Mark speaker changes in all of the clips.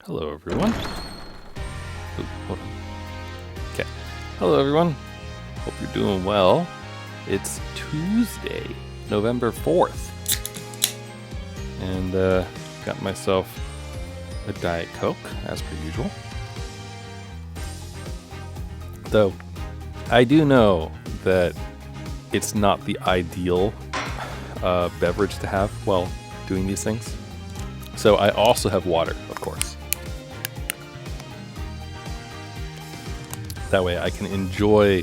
Speaker 1: Hello, everyone. Ooh, hold on. Okay. Hello, everyone. Hope you're doing well. It's Tuesday, November 4th. And got myself a Diet Coke, as per usual. Though, I do know that it's not the ideal beverage to have while doing these things. So I also have water, of course. That way I can enjoy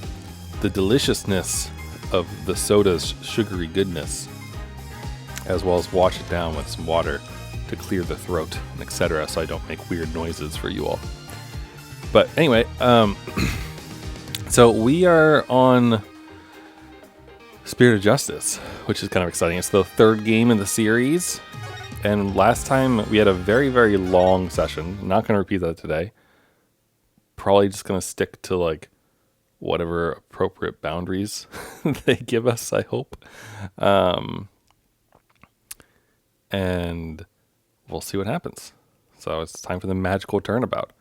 Speaker 1: the deliciousness of the soda's sugary goodness, as well as wash it down with some water to clear the throat, and etc., so I don't make weird noises for you all. But anyway, so we are on Spirit of Justice, which is kind of exciting. It's the third game in the series, and last time we had a very, very long session. I'm not going to repeat that today. Probably just going to stick to like whatever appropriate boundaries they give us, I hope. And we'll see what happens. So it's time for the magical turnabout,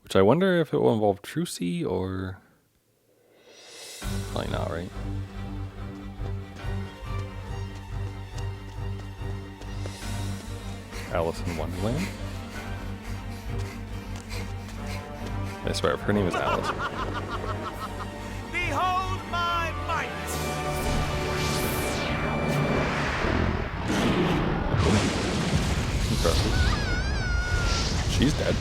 Speaker 1: which I wonder if it will involve Trucy or... Probably not, right? Alice in Wonderland? I swear, if her name is Alice.
Speaker 2: Behold my might!
Speaker 1: Impressive. She's dead.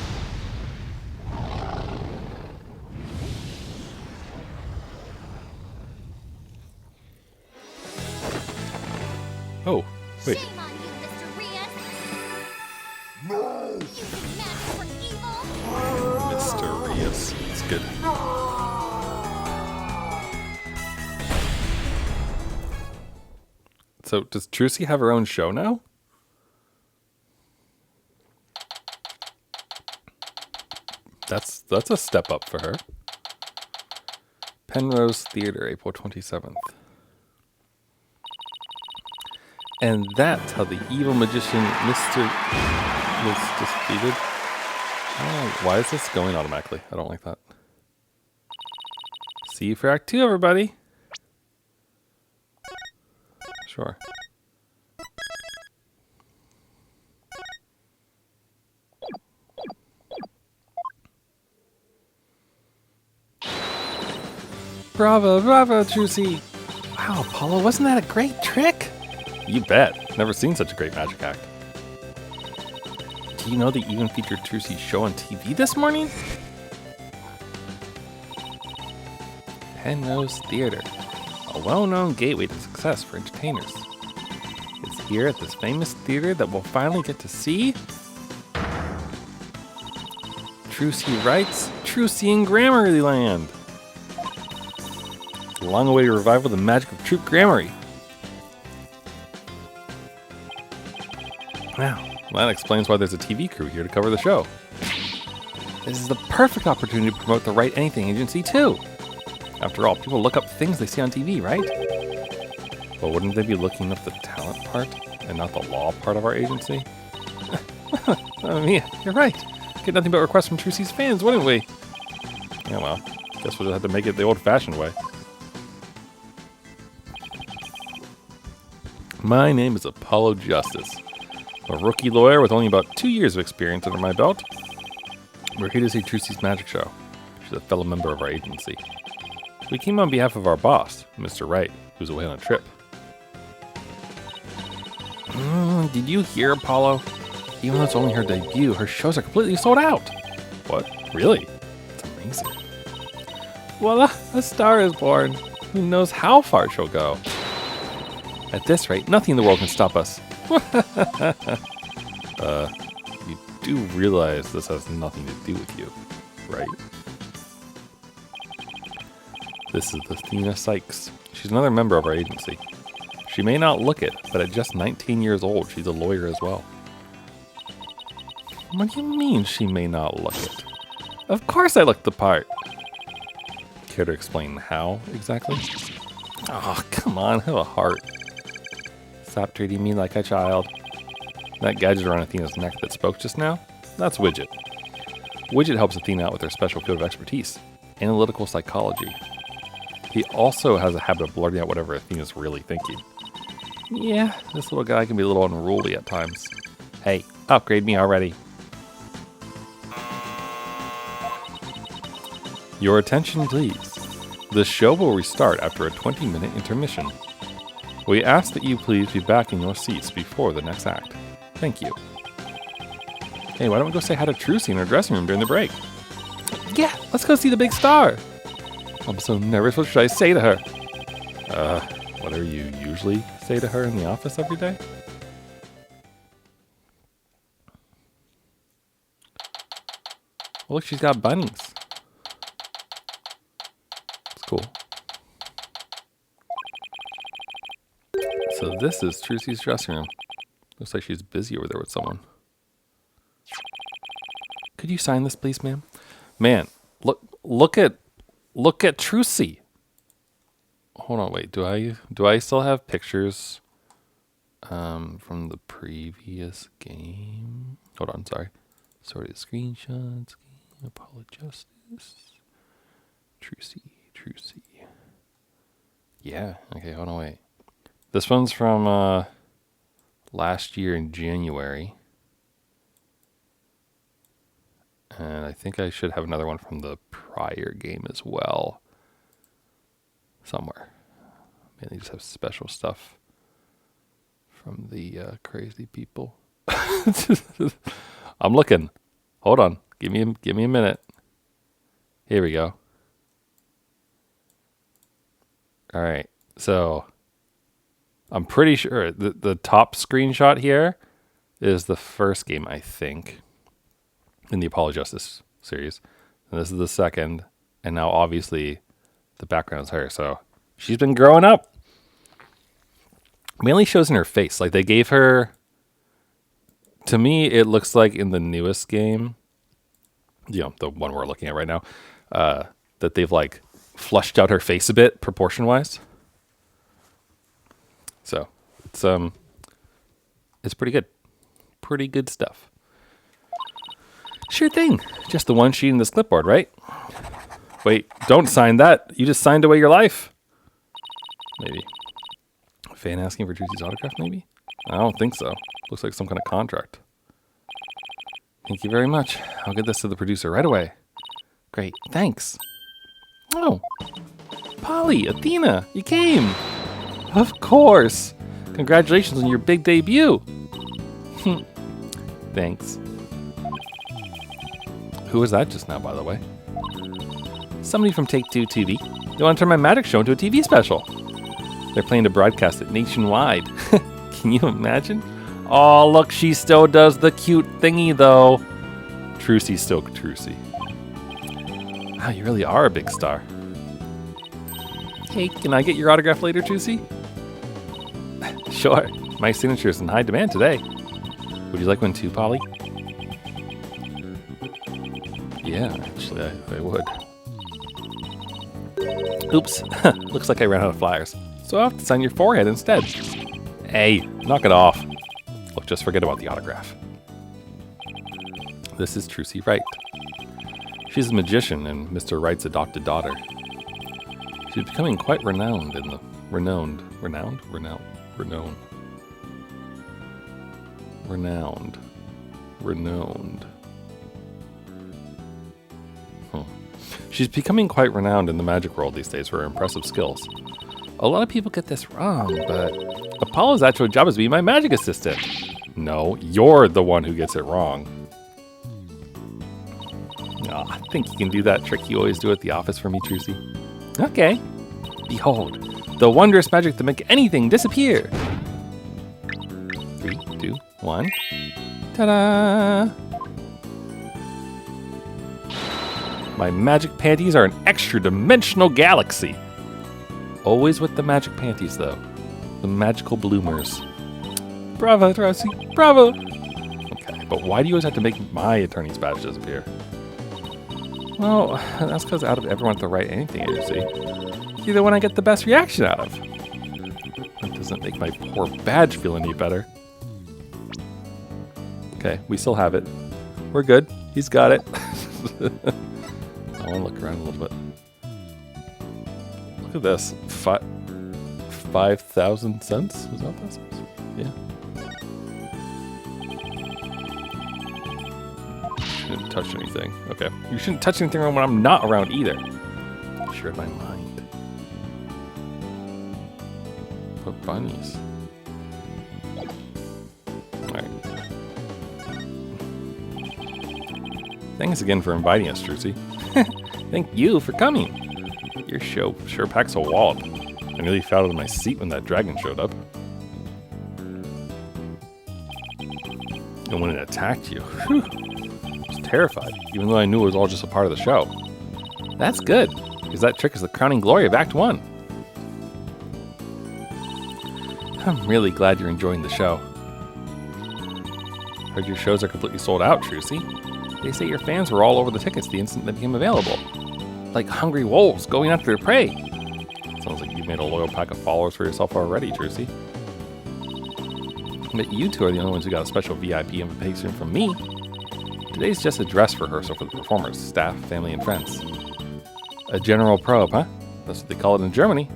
Speaker 1: Oh, wait.
Speaker 3: Shame on you, Mr. Rias!
Speaker 2: No!
Speaker 3: You think magic for evil?
Speaker 1: Mr. Rias. It's good. So, does Trucy have her own show now? That's a step up for her. Penrose Theater, April 27th. And that's how the evil magician Mr. was defeated. Oh, why is this going automatically? I don't like that. See you for Act 2, everybody. Sure. Bravo, bravo, Trucy. Wow, Apollo, wasn't that a great trick? You bet. Never seen such a great magic act. Do you know they even featured Trucy's show on TV this morning? Penrose Theater, a well-known gateway to success for entertainers. It's here at this famous theater that we'll finally get to see Trucy writes Trucy in Grammarly Land. The long-awaited revival of the magic of Troop Grammary. Wow, that explains why there's a TV crew here to cover the show. This is the perfect opportunity to promote the Write Anything agency too. After all, people look up things they see on TV, right? Well, wouldn't they be looking up the talent part and not the law part of our agency? Oh, yeah, you're right. Get nothing but requests from Trucy's fans, wouldn't we? Yeah, well, guess we'll just have to make it the old-fashioned way. My name is Apollo Justice, a rookie lawyer with only about 2 years of experience under my belt. We're here to see Trucy's magic show. She's a fellow member of our agency. We came on behalf of our boss, Mr. Wright, who's away on a trip. Did you hear, Apollo? Even though it's only her debut, her shows are completely sold out. What? Really? It's amazing. Voila, a star is born. Who knows how far she'll go? At this rate, nothing in the world can stop us. You do realize this has nothing to do with you, right? This is Athena Sykes. She's another member of our agency. She may not look it, but at just 19 years old, she's a lawyer as well. What do you mean she may not look it? Of course I looked the part. Care to explain how, exactly? Oh, come on, have a heart. Stop treating me like a child. That gadget around Athena's neck that spoke just now? That's Widget. Widget helps Athena out with her special field of expertise, analytical psychology. He also has a habit of blurting out whatever Athena's really thinking. Yeah, this little guy can be a little unruly at times. Hey, upgrade me already. Your attention, please. The show will restart after a 20-minute intermission. We ask that you please be back in your seats before the next act. Thank you. Hey, why don't we go say hi to Trucy in her dressing room during the break? Yeah, let's go see the big star. I'm so nervous. What should I say to her? Whatever you usually say to her in the office every day? Oh, look, she's got bunnies. It's cool. So this is Trucy's dressing room. Looks like she's busy over there with someone. Could you sign this, please, ma'am? Man, look at Trucy. Hold on, wait. Do I still have pictures from the previous game? Hold on, sorry. Sorted screenshots. Apollo Justice. Trucy. Yeah. Okay, hold on, wait. This one's from last year in January. And I think I should have another one from the prior game as well. Somewhere. Maybe they just have special stuff from the crazy people. I'm looking. Hold on. Give me a minute. Here we go. All right. So I'm pretty sure the top screenshot here is the first game, I think, in the Apollo Justice series. And this is the second. And now obviously the background's her. So she's been growing up. Mainly shows in her face. Like they gave her, to me, it looks like in the newest game, you know, the one we're looking at right now, that they've like flushed out her face a bit proportion wise. So it's pretty good. Pretty good stuff. Sure thing. Just the one sheet in this clipboard, right? Wait, don't sign that. You just signed away your life. Maybe. A fan asking for Trucy's autograph, maybe? I don't think so. Looks like some kind of contract. Thank you very much. I'll get this to the producer right away. Great, thanks. Oh, Polly, Athena, you came. Of course. Congratulations on your big debut. Thanks. Who was that just now, by the way? Somebody from Take-Two TV. They want to turn my magic show into a TV special. They're planning to broadcast it nationwide. Can you imagine? Oh, look, she still does the cute thingy, though. Trucy's still Trucy. Wow, you really are a big star. Hey, can I get your autograph later, Trucy? Sure. My signature is in high demand today. Would you like one too, Polly? Yeah, actually, I would. Oops. Looks like I ran out of flyers. So I'll have to sign your forehead instead. Hey, knock it off. Look, just forget about the autograph. This is Trucy Wright. She's a magician and Mr. Wright's adopted daughter. She's becoming quite renowned in the... Renowned. She's becoming quite renowned in the magic world these days for her impressive skills. A lot of people get this wrong, but Apollo's actual job is to be my magic assistant. No, you're the one who gets it wrong. Oh, I think you can do that trick you always do at the office for me, Trucy. Okay. Behold, the wondrous magic to make anything disappear. 3, 2, 1. Ta-da! My magic panties are an extra-dimensional galaxy. Always with the magic panties, though. The magical bloomers. Bravo, Trucy. Bravo! Okay, but why do you always have to make my attorney's badge disappear? Well, that's because out of everyone at the right anything agency, you're the one I get the best reaction out of. That doesn't make my poor badge feel any better. Okay, we still have it. We're good. He's got it. I want to look around a little bit. Look at this. 5,000 cents? Is that what that says? Yeah. Shouldn't touch anything. Okay. You shouldn't touch anything when I'm not around either. Sure, in my mind. Put bunnies. Alright. Thanks again for inviting us, Trucy. Thank you for coming. Your show sure packs a wallop. I nearly fell out of my seat when that dragon showed up. And when it attacked you, whew, I was terrified, even though I knew it was all just a part of the show. That's good, because that trick is the crowning glory of Act 1. I'm really glad you're enjoying the show. Heard your shows are completely sold out, Trucy. They say your fans were all over the tickets the instant they became available. Like hungry wolves going after their prey. Sounds like you've made a loyal pack of followers for yourself already, Trucy. But you two are the only ones who got a special VIP invitation from me. Today's just a dress rehearsal for the performers, staff, family, and friends. A general probe, huh? That's what they call it in Germany.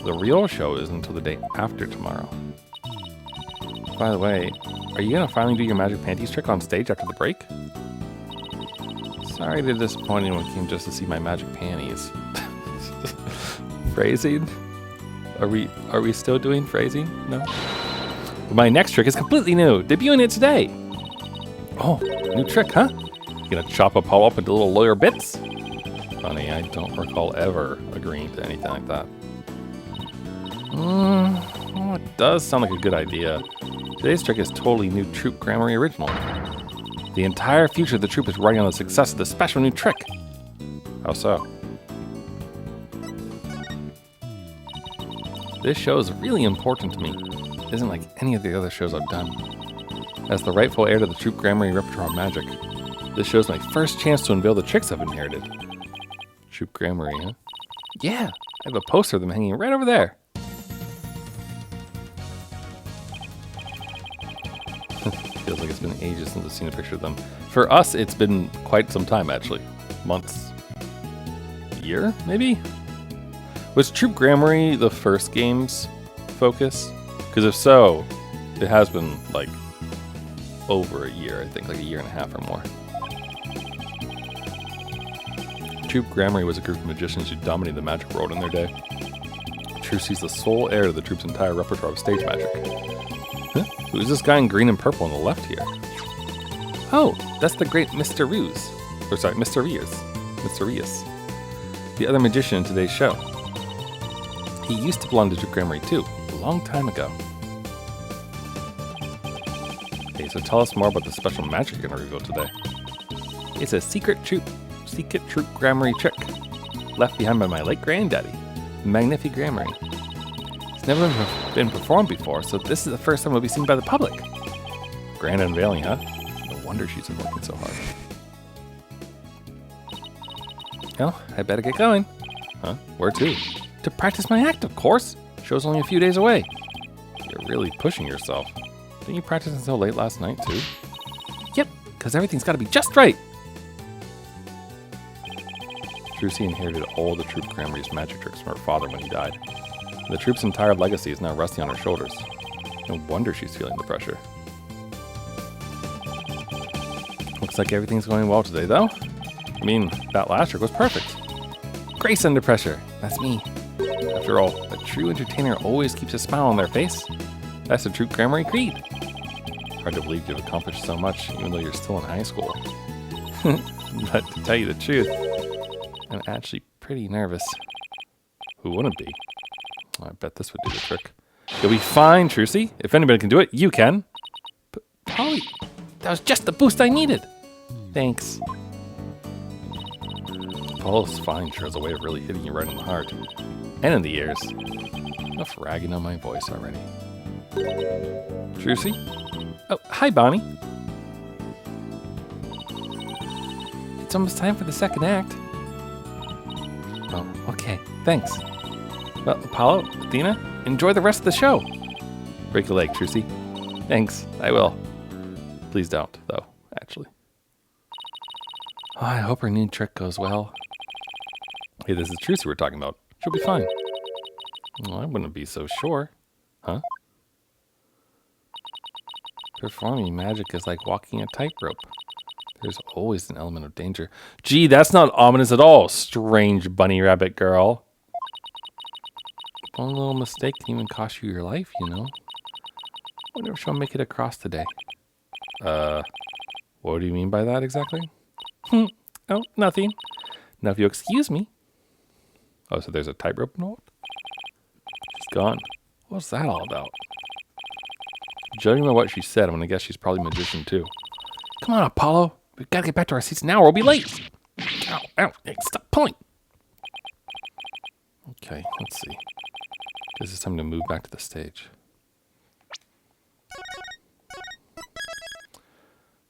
Speaker 1: The real show isn't until the day after tomorrow. By the way, are you gonna finally do your magic panties trick on stage after the break? Sorry to disappoint anyone who came just to see my magic panties. Phrasing? Are we still doing phrasing? No? But my next trick is completely new, debuting it today. Oh, new trick, huh? You gonna chop Apollo up into little lawyer bits? Funny, I don't recall ever agreeing to anything like that. Well, it does sound like a good idea. Today's trick is totally new Troop Grammar original. The entire future of the troop is riding on the success of this special new trick. How so? This show is really important to me. It isn't like any of the other shows I've done. As the rightful heir to the Troop Grammar repertoire of magic, this show's my first chance to unveil the tricks I've inherited. Troop Grammar, huh? Yeah, I have a poster of them hanging right over there. Feels like it's been ages since I've seen a picture of them. For us, it's been quite some time, actually. Months. Year, maybe? Was Troop Grammar the first game's focus? Because if so, it has been, like, over a year, I think. Like a year and a half or more. Troop Grammar was a group of magicians who dominated the magic world in their day. Trucy's the sole heir to the troop's entire repertoire of stage magic. Huh? Who's this guy in green and purple on the left here? Oh, that's the great Mr. Ruse. Or sorry, Mr. Rius. Mr. Rius. The other magician in today's show. He used to belong to Troop Grammar too, a long time ago. Okay, so tell us more about the special magic you're going to reveal today. It's a secret Troop Grammar trick, left behind by my late granddaddy, Magnific Grammar. It's never been performed before, so this is the first time it'll be seen by the public. Grand unveiling, huh? No wonder she's been working so hard. Well, I better get going. Huh? Where to? To practice my act, of course. Show's only a few days away. You're really pushing yourself. Didn't you practice until late last night, too? Yep, because everything's got to be just right. Trucy inherited all the Troop Grammar's magic tricks from her father when he died. The troop's entire legacy is now resting on her shoulders. No wonder she's feeling the pressure. Looks like everything's going well today, though. I mean, that last trick was perfect. Grace under pressure. That's me. After all, a true entertainer always keeps a smile on their face. That's the Troop Grammar creed. Hard to believe you've accomplished so much, even though you're still in high school. But to tell you the truth, I'm actually pretty nervous. Who wouldn't be? I bet this would do the trick. You'll be fine, Trucy. If anybody can do it, you can. But Polly, that was just the boost I needed. Thanks. Apollo's fine sure has a way of really hitting you right in the heart. And in the ears. Enough ragging on my voice already. Trucy? Oh, hi, Bonnie. It's almost time for the second act. Oh, okay. Thanks. Well, Apollo, Athena, enjoy the rest of the show. Break a leg, Trucy. Thanks, I will. Please don't, though, actually. Oh, I hope her new trick goes well. Hey, this is Trucy we're talking about. She'll be fine. Well, I wouldn't be so sure. Huh? Performing magic is like walking a tightrope. There's always an element of danger. Gee, that's not ominous at all, strange bunny rabbit girl. One little mistake can even cost you your life, you know. Wonder if she'll make it across today. What do you mean by that exactly? Oh, nothing. Now, if you'll excuse me. Oh, so there's a tightrope involved? She's gone. What's that all about? Judging by what she said, I'm gonna guess she's probably a magician too. Come on, Apollo. We've got to get back to our seats now or we'll be late. Ow, ow, hey, stop pulling. Okay, let's see. Guess it's time to move back to the stage.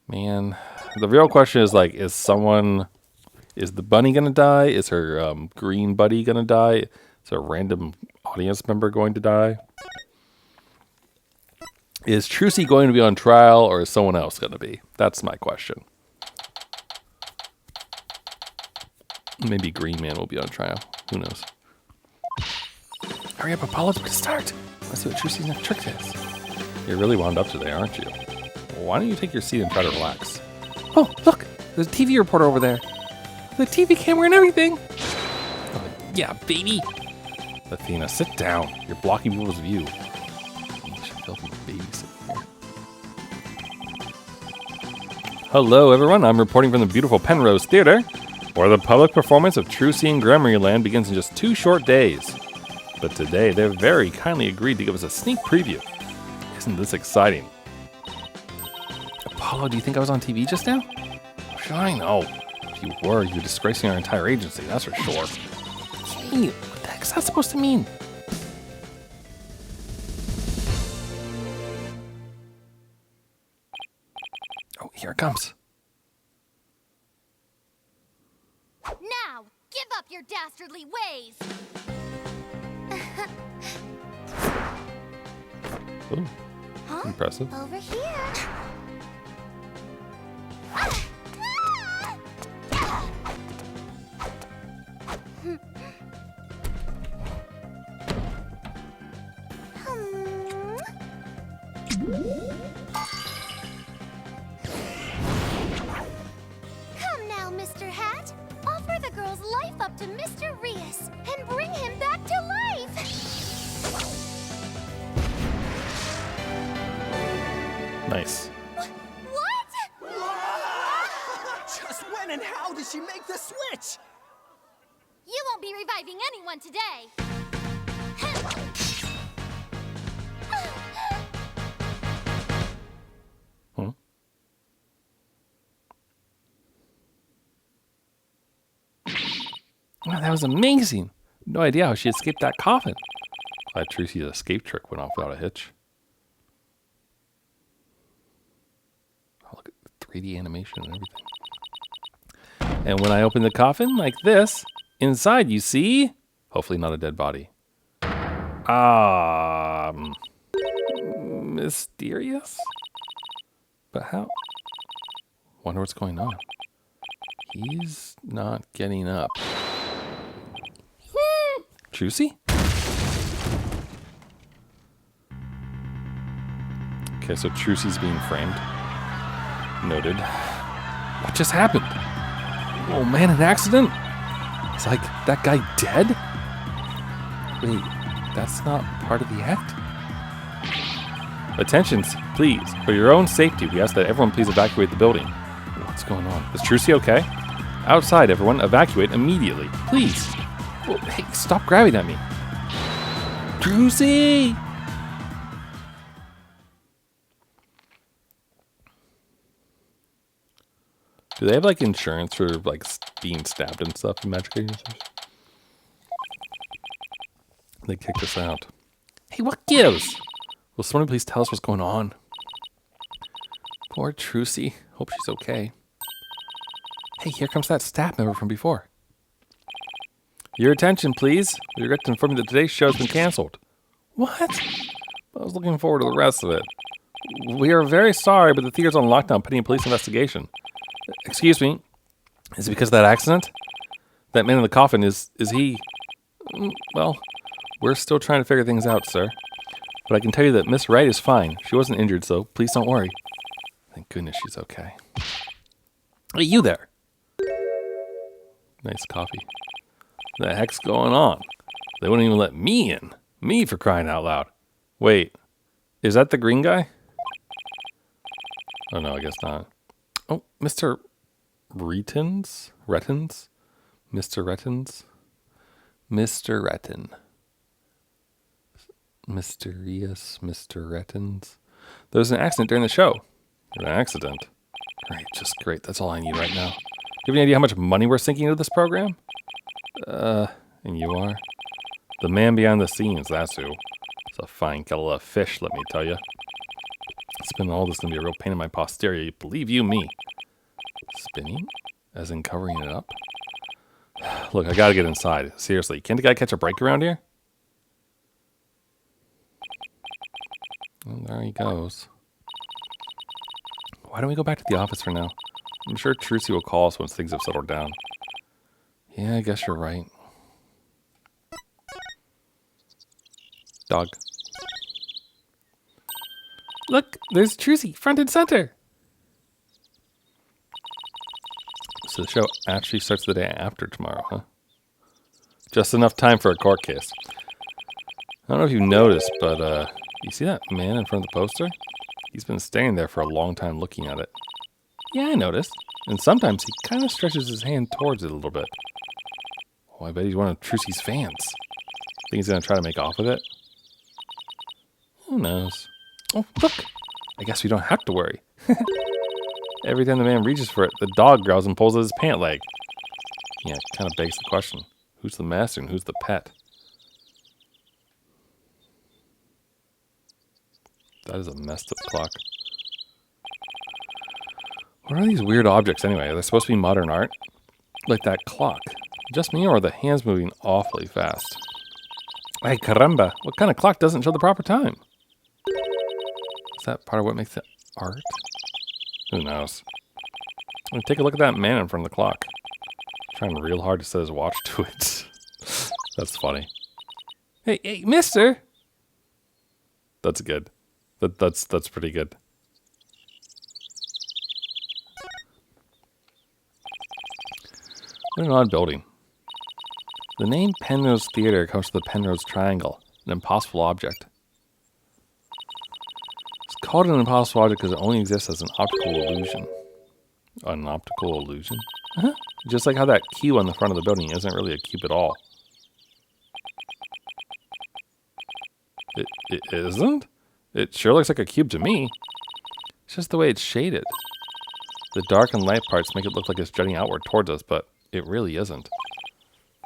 Speaker 1: Man, the real question is like, is the bunny gonna die? Is her green buddy gonna die? Is a random audience member going to die? Is Trucy going to be on trial or is someone else going to be? That's my question. Maybe Green Man will be on trial. Who knows? Hurry up, Apollo, to start. Let's see what Trucy's next trick is. You're really wound up today, aren't you? Well, why don't you take your seat and try to relax? Oh, look! There's a TV reporter over there. The TV camera and everything. Oh, yeah, baby. Athena, sit down. You're blocking people's view. Hello, everyone. I'm reporting from the beautiful Penrose Theater, where the public performance of Trucy and Gramarye begins in just 2 short days. But today, they've very kindly agreed to give us a sneak preview. Isn't this exciting? Apollo, do you think I was on TV just now? Should I know? If you were, you're disgracing our entire agency, that's for sure. Gee, what the heck's that supposed to mean? Oh, here it comes.
Speaker 3: Now, give up your dastardly ways!
Speaker 1: Ooh,
Speaker 3: Huh?
Speaker 1: impressive.
Speaker 3: Over here. Come now, Mr. Hat. Offer the girl's life up to Mr. Rias and bring him back to life.
Speaker 1: Nice.
Speaker 3: What?
Speaker 2: Just when and how did she make the switch?
Speaker 3: You won't be reviving anyone today.
Speaker 1: Huh? Wow, that was amazing. No idea how she escaped that coffin. Glad Trucy's escape trick went off without a hitch. Oh, look at the 3D animation and everything. And when I open the coffin like this, inside you see, hopefully not a dead body. Mysterious? But how? Wonder what's going on. He's not getting up. Trucy? Okay, so Trucy's being framed. Noted. What just happened? Oh man, an accident? It's like that guy dead? Wait, that's not part of the act? Attention, please. For your own safety, we ask that everyone please evacuate the building. What's going on? Is Trucy okay? Outside, everyone, evacuate immediately. Please. Oh, hey, stop grabbing at me. Trucy! Do they have like insurance for like being stabbed and stuff in Magic Agencies? They kicked us out. Hey, what gives? Will someone please tell us what's going on? Poor Trucy. Hope she's okay. Hey, here comes that staff member from before. Your attention, please. We regret to inform you that today's show has been canceled. What? I was looking forward to the rest of it. We are very sorry, but the theater's on lockdown pending a police investigation. Excuse me. Is it because of that accident? That man in the coffin, is he... Well, we're still trying to figure things out, sir. But I can tell you that Miss Wright is fine. She wasn't injured, so please don't worry. Thank goodness she's okay. Hey, you there. Nice coffee. What the heck's going on? They wouldn't even let me in. Me, for crying out loud. Wait, is that the green guy? Oh, no, I guess not. Oh, Mr. Retins? Retins? Mr. Retins? Mr. Retin. Mysterious Mr. Retins. There was an accident during the show. An accident? Great, just great. That's all I need right now. Do you have any idea how much money we're sinking into this program? And you are? The man behind the scenes, that's who. It's a fine kettle of fish, let me tell you. Spinning all this is going to be a real pain in my posterior, believe you me. Spinning? As in covering it up? Look, I gotta get inside. Seriously, can't the guy catch a break around here? Well, there he goes. Why don't we go back to the office for now? I'm sure Trucy will call us once things have settled down. Yeah, I guess you're right. Dog. Look, there's Trucy, front and center. So the show actually starts the day after tomorrow, huh? Just enough time for a court case. I don't know if you noticed, but you see that man in front of the poster? He's been standing there for a long time looking at it. Yeah, I noticed. And sometimes he kind of stretches his hand towards it a little bit. Oh, I bet he's one of Trucy's fans. Think he's going to try to make off with it? Who knows? Oh, look! I guess we don't have to worry. Every time the man reaches for it, the dog growls and pulls at his pant leg. Yeah, it kind of begs the question. Who's the master and who's the pet? That is a messed up clock. What are these weird objects anyway? Are they supposed to be modern art? Like that clock. Just me, or are the hands moving awfully fast? Ay caramba, what kind of clock doesn't show the proper time? Is that part of what makes it art? Who knows? Well, take a look at that man in front of the clock. Trying real hard to set his watch to it. That's funny. Hey, mister! That's good. That's pretty good. What an odd building. The name Penrose Theater comes from the Penrose Triangle, an impossible object. It's called an impossible object because it only exists as an optical illusion. An optical illusion? Uh-huh. Just like how that cube on the front of the building isn't really a cube at all. It isn't? It sure looks like a cube to me. It's just the way it's shaded. The dark and light parts make it look like it's jutting outward towards us, but it really isn't.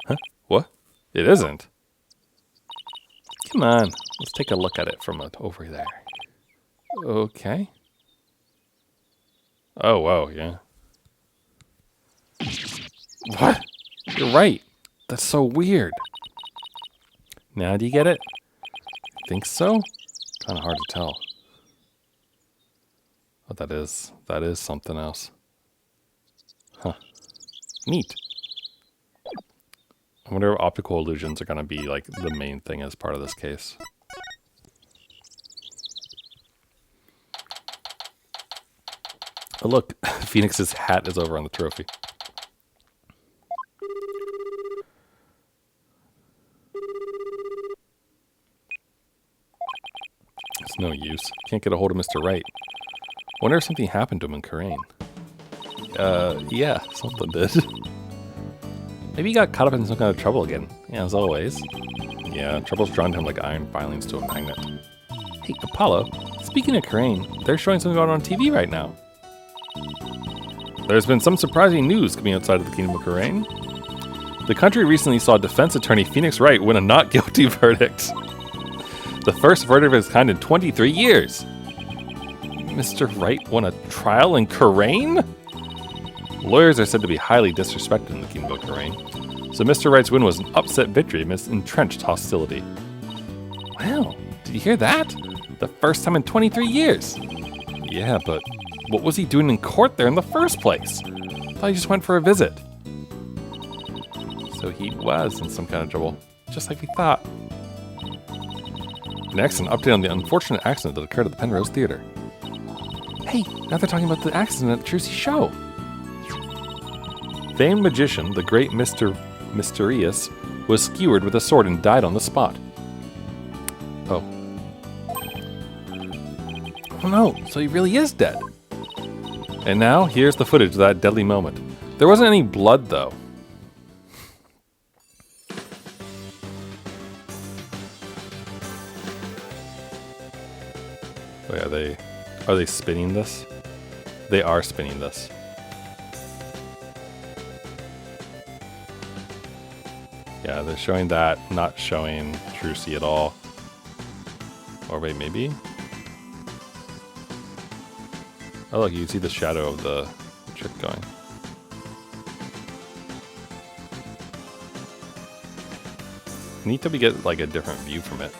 Speaker 1: Huh? What? It isn't? Come on, let's take a look at it from over there. Okay. Oh, whoa, yeah. What? You're right. That's so weird. Now do you get it? Think so? Kind of hard to tell. What that is something else. Huh. Neat. I wonder if optical illusions are going to be like the main thing as part of this case. Oh look, Phoenix's hat is over on the trophy. It's no use. Can't get a hold of Mr. Wright. Wonder if something happened to him in Corain. Yeah, something did. Maybe he got caught up in some kind of trouble again. Yeah, as always. Yeah, trouble's drawn to him like iron filings to a magnet. Hey, Apollo, speaking of Corain, they're showing something out on TV right now. There's been some surprising news coming outside of the Kingdom of Corain. The country recently saw defense attorney Phoenix Wright win a not guilty verdict. The first verdict of its kind in 23 years. Mr. Wright won a trial in Corain? Lawyers are said to be highly disrespected in the Kingdom of Corain, so Mr. Wright's win was an upset victory amidst entrenched hostility. Wow, did you hear that? The first time in 23 years. Yeah, but What was he doing in court there in the first place? I thought he just went for a visit. So he was in some kind of trouble, just like we thought. Next, an update on the unfortunate accident that occurred at the Penrose Theater. Hey, now they're talking about the accident at the Trucy show. Famed magician, the great Mr. Mysterious, was skewered with a sword and died on the spot. Oh. Oh no, so he really is dead. And now, here's the footage of that deadly moment. There wasn't any blood, though. Wait, are they spinning this? They are spinning this. Yeah, they're showing that, not showing Trucy at all. Or wait, maybe? Oh look, you can see the shadow of the trick going. Neat that we get like a different view from it.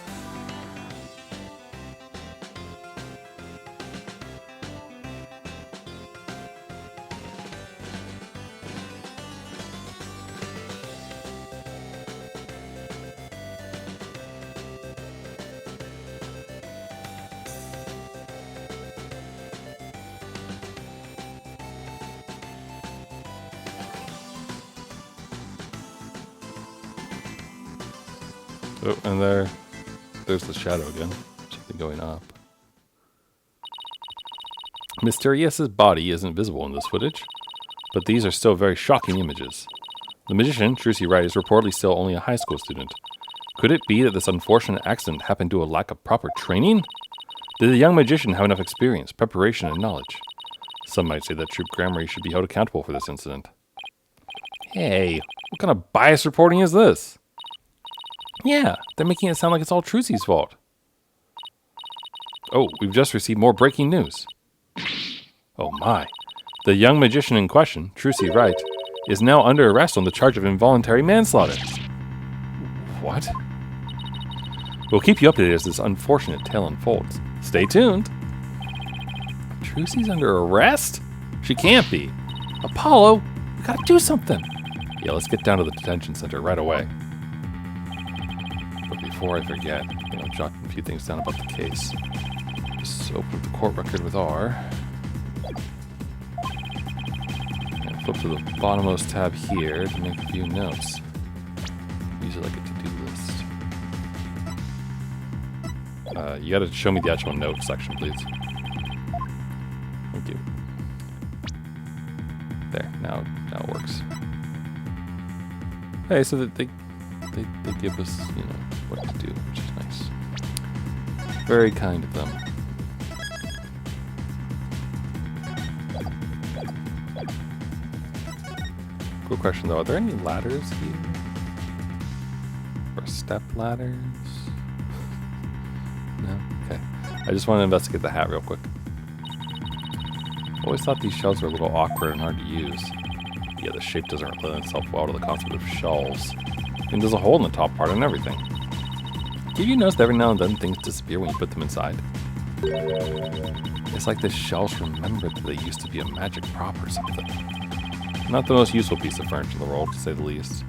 Speaker 1: Oh, and there's the shadow again. Something going up. Mysterious's body isn't visible in this footage, but these are still very shocking images. The magician, Trucy Wright, is reportedly still only a high school student. Could it be that this unfortunate accident happened due to a lack of proper training? Did the young magician have enough experience, preparation, and knowledge? Some might say that Troop Grammary should be held accountable for this incident. Hey, what kind of biased reporting is this? Yeah, they're making it sound like it's all Trucy's fault. Oh, we've just received more breaking news. Oh my. The young magician in question, Trucy Wright, is now under arrest on the charge of involuntary manslaughter. What? We'll keep you updated as this unfortunate tale unfolds. Stay tuned. Trucy's under arrest? She can't be. Apollo, we gotta do something. Yeah, let's get down to the detention center right away. But before I forget, I'm going to jot a few things down about the case. Just open up the court record with R. And flip to the bottommost tab here to make a few notes. Use it like a to-do list. You got to show me the actual note section, please. Thank you. There, now it works. Hey, so that they give us, you know, what to do, which is nice. Very kind of them. Cool question though, are there any ladders here? Or step ladders? No? Okay. I just want to investigate the hat real quick. Always thought these shelves were a little awkward and hard to use. Yeah, the shape doesn't lend itself well to the concept of shelves. And there's a hole in the top part and everything. Have you noticed every now and then things disappear when you put them inside? It's like the shelves remembered that they used to be a magic prop or something. Not the most useful piece of furniture in the world, to say the least.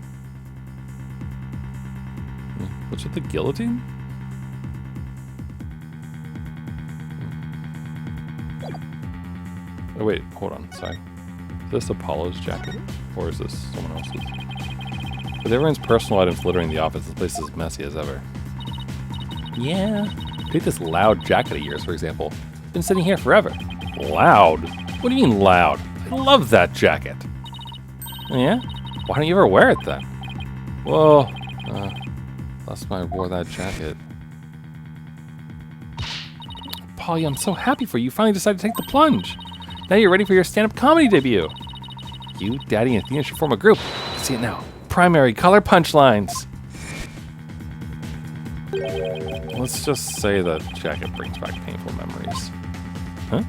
Speaker 1: What's with the guillotine? Oh wait, hold on, sorry. Is this Apollo's jacket? Or is this someone else's? With everyone's personal items littering the office, this place is as messy as ever. Yeah. Take this loud jacket of yours, for example. Been sitting here forever. Loud? What do you mean loud? I love that jacket. Yeah? Why don't you ever wear it then? Well, last time I wore that jacket. Polly, I'm so happy for you. You finally decided to take the plunge. Now you're ready for your stand-up comedy debut. You, Daddy, and Athena should form a group. See it now. Primary color punchlines. Let's just say that jacket brings back painful memories. Huh?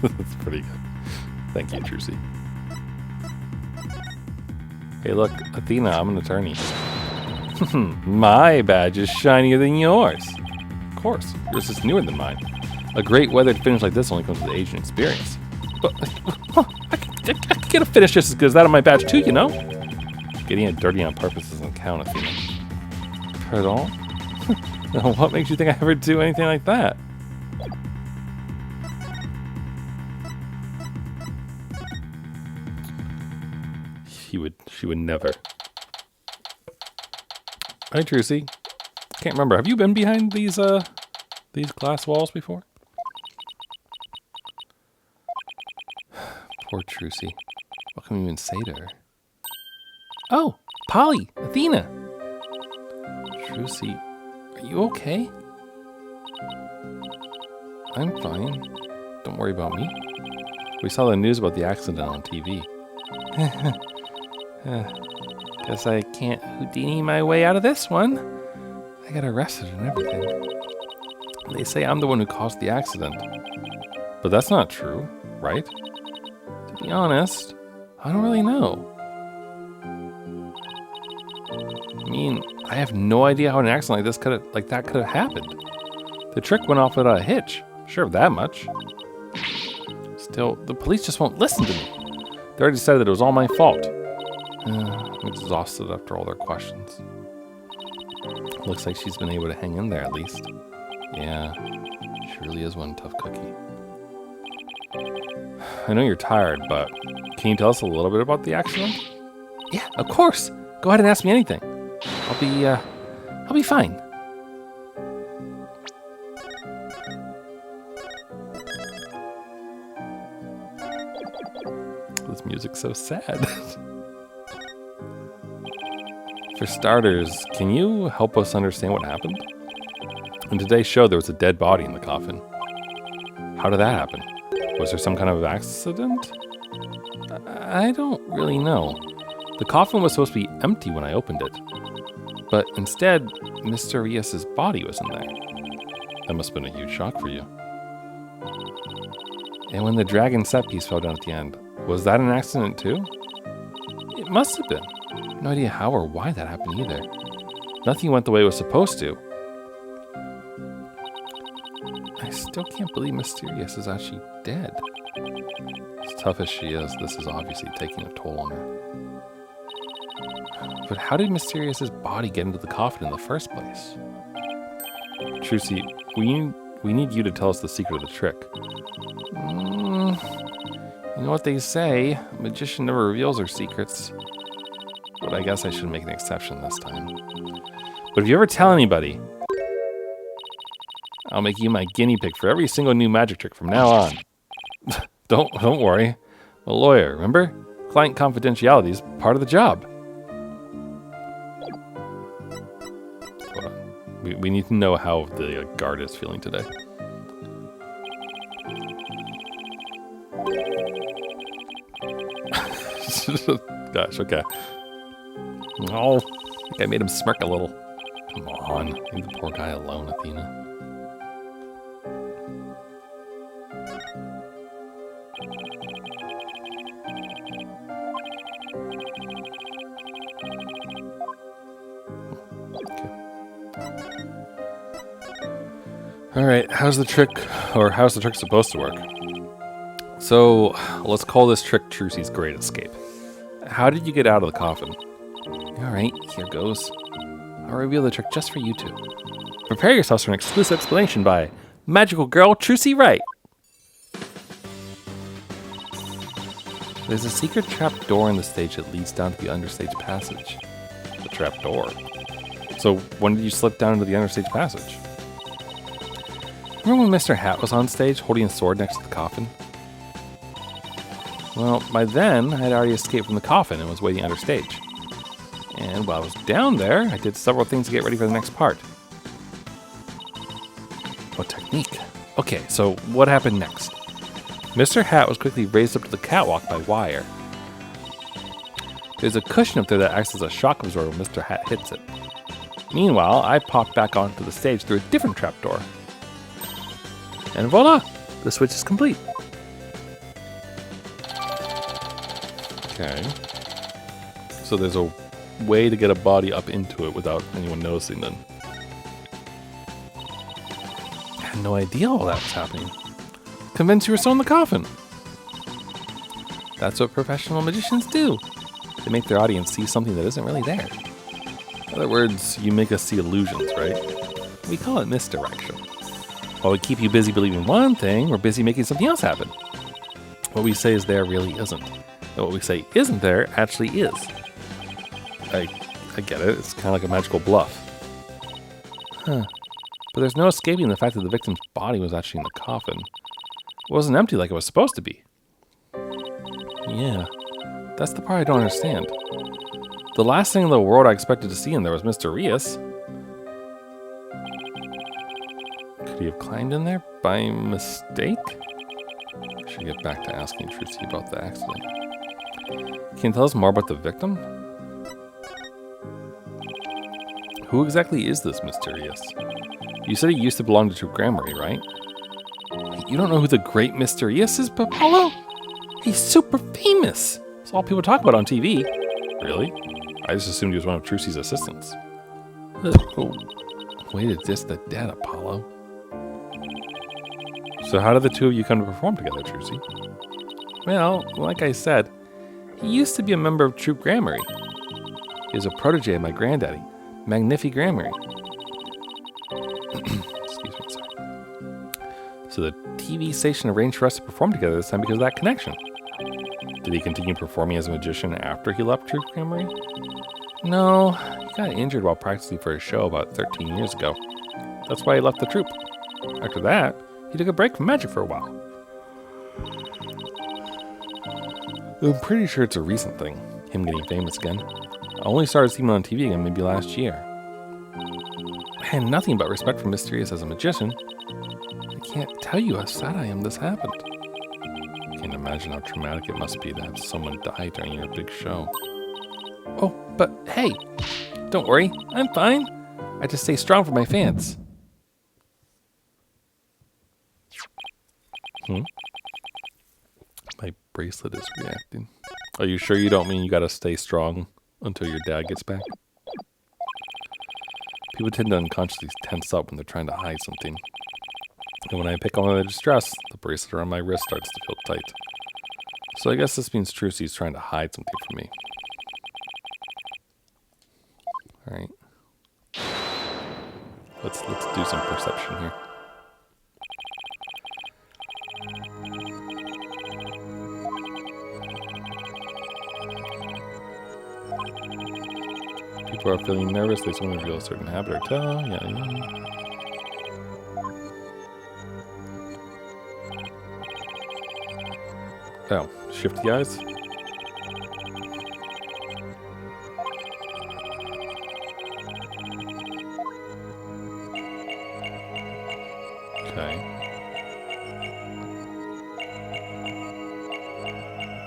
Speaker 1: That's pretty good. Thank you, Trucy. Hey, look, Athena, I'm an attorney. My badge is shinier than yours. Of course, yours is newer than mine. A great weathered finish like this only comes with age and experience. But I can get a finish just as good as that on my badge too, you know? Getting it dirty on purpose doesn't count, Athena. Pardon? What makes you think I ever do anything like that? She would never. Hi, Trucy. Can't remember. Have you been behind these glass walls before? Poor Trucy. What can we even say to her? Oh, Polly, Athena. Trucy, are you okay? I'm fine. Don't worry about me. We saw the news about the accident on TV. Guess I can't Houdini my way out of this one. I got arrested and everything. They say I'm the one who caused the accident. But that's not true, right? To be honest, I don't really know. I mean, I have no idea how an accident like that could have happened. The trick went off without a hitch. Sure of that much. Still, the police just won't listen to me. They already said that it was all my fault. I'm exhausted after all their questions. Looks like she's been able to hang in there at least. Yeah, she really is one tough cookie. I know you're tired, but can you tell us a little bit about the accident? Yeah, of course. Go ahead and ask me anything. I'll be fine. This music's so sad. For starters, can you help us understand what happened? In today's show, there was a dead body in the coffin. How did that happen? Was there some kind of accident? I don't really know. The coffin was supposed to be empty when I opened it. But instead, Mr. Rias's body was in there. That must have been a huge shock for you. And when the dragon set piece fell down at the end, was that an accident too? It must have been. No idea how or why that happened either. Nothing went the way it was supposed to. I still can't believe Mysterious is actually dead. As tough as she is, this is obviously taking a toll on her. But how did Mysterious's body get into the coffin in the first place? Trucy, we need you to tell us the secret of the trick. You know what they say, a magician never reveals her secrets. But I guess I should make an exception this time. But if you ever tell anybody, I'll make you my guinea pig for every single new magic trick from now on. Don't worry. I'm a lawyer, remember? Client confidentiality is part of the job. Hold on. We need to know how the guard is feeling today. Gosh, okay. Oh, I think I made him smirk a little. Come on, leave the poor guy alone, Athena. Alright, how's the trick supposed to work? So, let's call this trick Trucy's Great Escape. How did you get out of the coffin? Alright, here goes. I'll reveal the trick just for you two. Prepare yourselves for an exclusive explanation by Magical Girl Trucy Wright. There's a secret trap door in the stage that leads down to the understage passage. The trap door? So, when did you slip down into the understage passage? Remember when Mr. Hat was on stage holding a sword next to the coffin? Well, by then, I had already escaped from the coffin and was waiting understage. And while I was down there, I did several things to get ready for the next part. What technique? Okay, so what happened next? Mr. Hat was quickly raised up to the catwalk by wire. There's a cushion up there that acts as a shock absorber when Mr. Hat hits it. Meanwhile, I popped back onto the stage through a different trapdoor. And voila! The switch is complete. Okay. So there's a way to get a body up into it without anyone noticing then. had no idea all that was happening. Convinced you were still in the coffin. That's what professional magicians do. They make their audience see something that isn't really there. In other words, you make us see illusions, right? We call it misdirection. While we keep you busy believing one thing, we're busy making something else happen. What we say is there really isn't. And what we say isn't there actually is. I get it. It's kind of like a magical bluff. Huh. But there's no escaping the fact that the victim's body was actually in the coffin. It wasn't empty like it was supposed to be. Yeah, that's the part I don't understand. The last thing in the world I expected to see in there was Mr. Rias. Could he have climbed in there by mistake? I should get back to asking Trucy about the accident. Can you tell us more about the victim? Who exactly is this Mr. Rias? You said he used to belong to True Grammary, right? Wait, you don't know who the great Mr. Rias is, Apollo? He's super famous. It's all people talk about on TV. Really? I just assumed he was one of Trucy's assistants. Oh, way to diss the dead, Apollo. So how did the two of you come to perform together, Trucy? Well, like I said, he used to be a member of True Grammary. He was a protege of my granddaddy, Magnifi Grammary. Excuse me, sorry. So the TV station arranged for us to perform together this time because of that connection. Did he continue performing as a magician after he left True Grammary? No, he got injured while practicing for a show about 13 years ago. That's why he left the troupe. After that, he took a break from magic for a while. I'm pretty sure it's a recent thing, him getting famous again. I only started seeing him on TV again maybe last year. I had nothing but respect for Mr. Rias as a magician. I can't tell you how sad I am this happened. I can't imagine how traumatic it must be to have someone die during your big show. Oh, but hey, don't worry, I'm fine. I just stay strong for my fans. My bracelet is reacting. Are you sure you don't mean you gotta stay strong until your dad gets back? People tend to unconsciously tense up when they're trying to hide something. And when I pick on their distress, the bracelet around my wrist starts to feel tight. So I guess this means Trucy's trying to hide something from me. Alright. Let's do some perception here. People are feeling nervous, they want to reveal a certain habit or tell. Yeah. Oh, shift the eyes.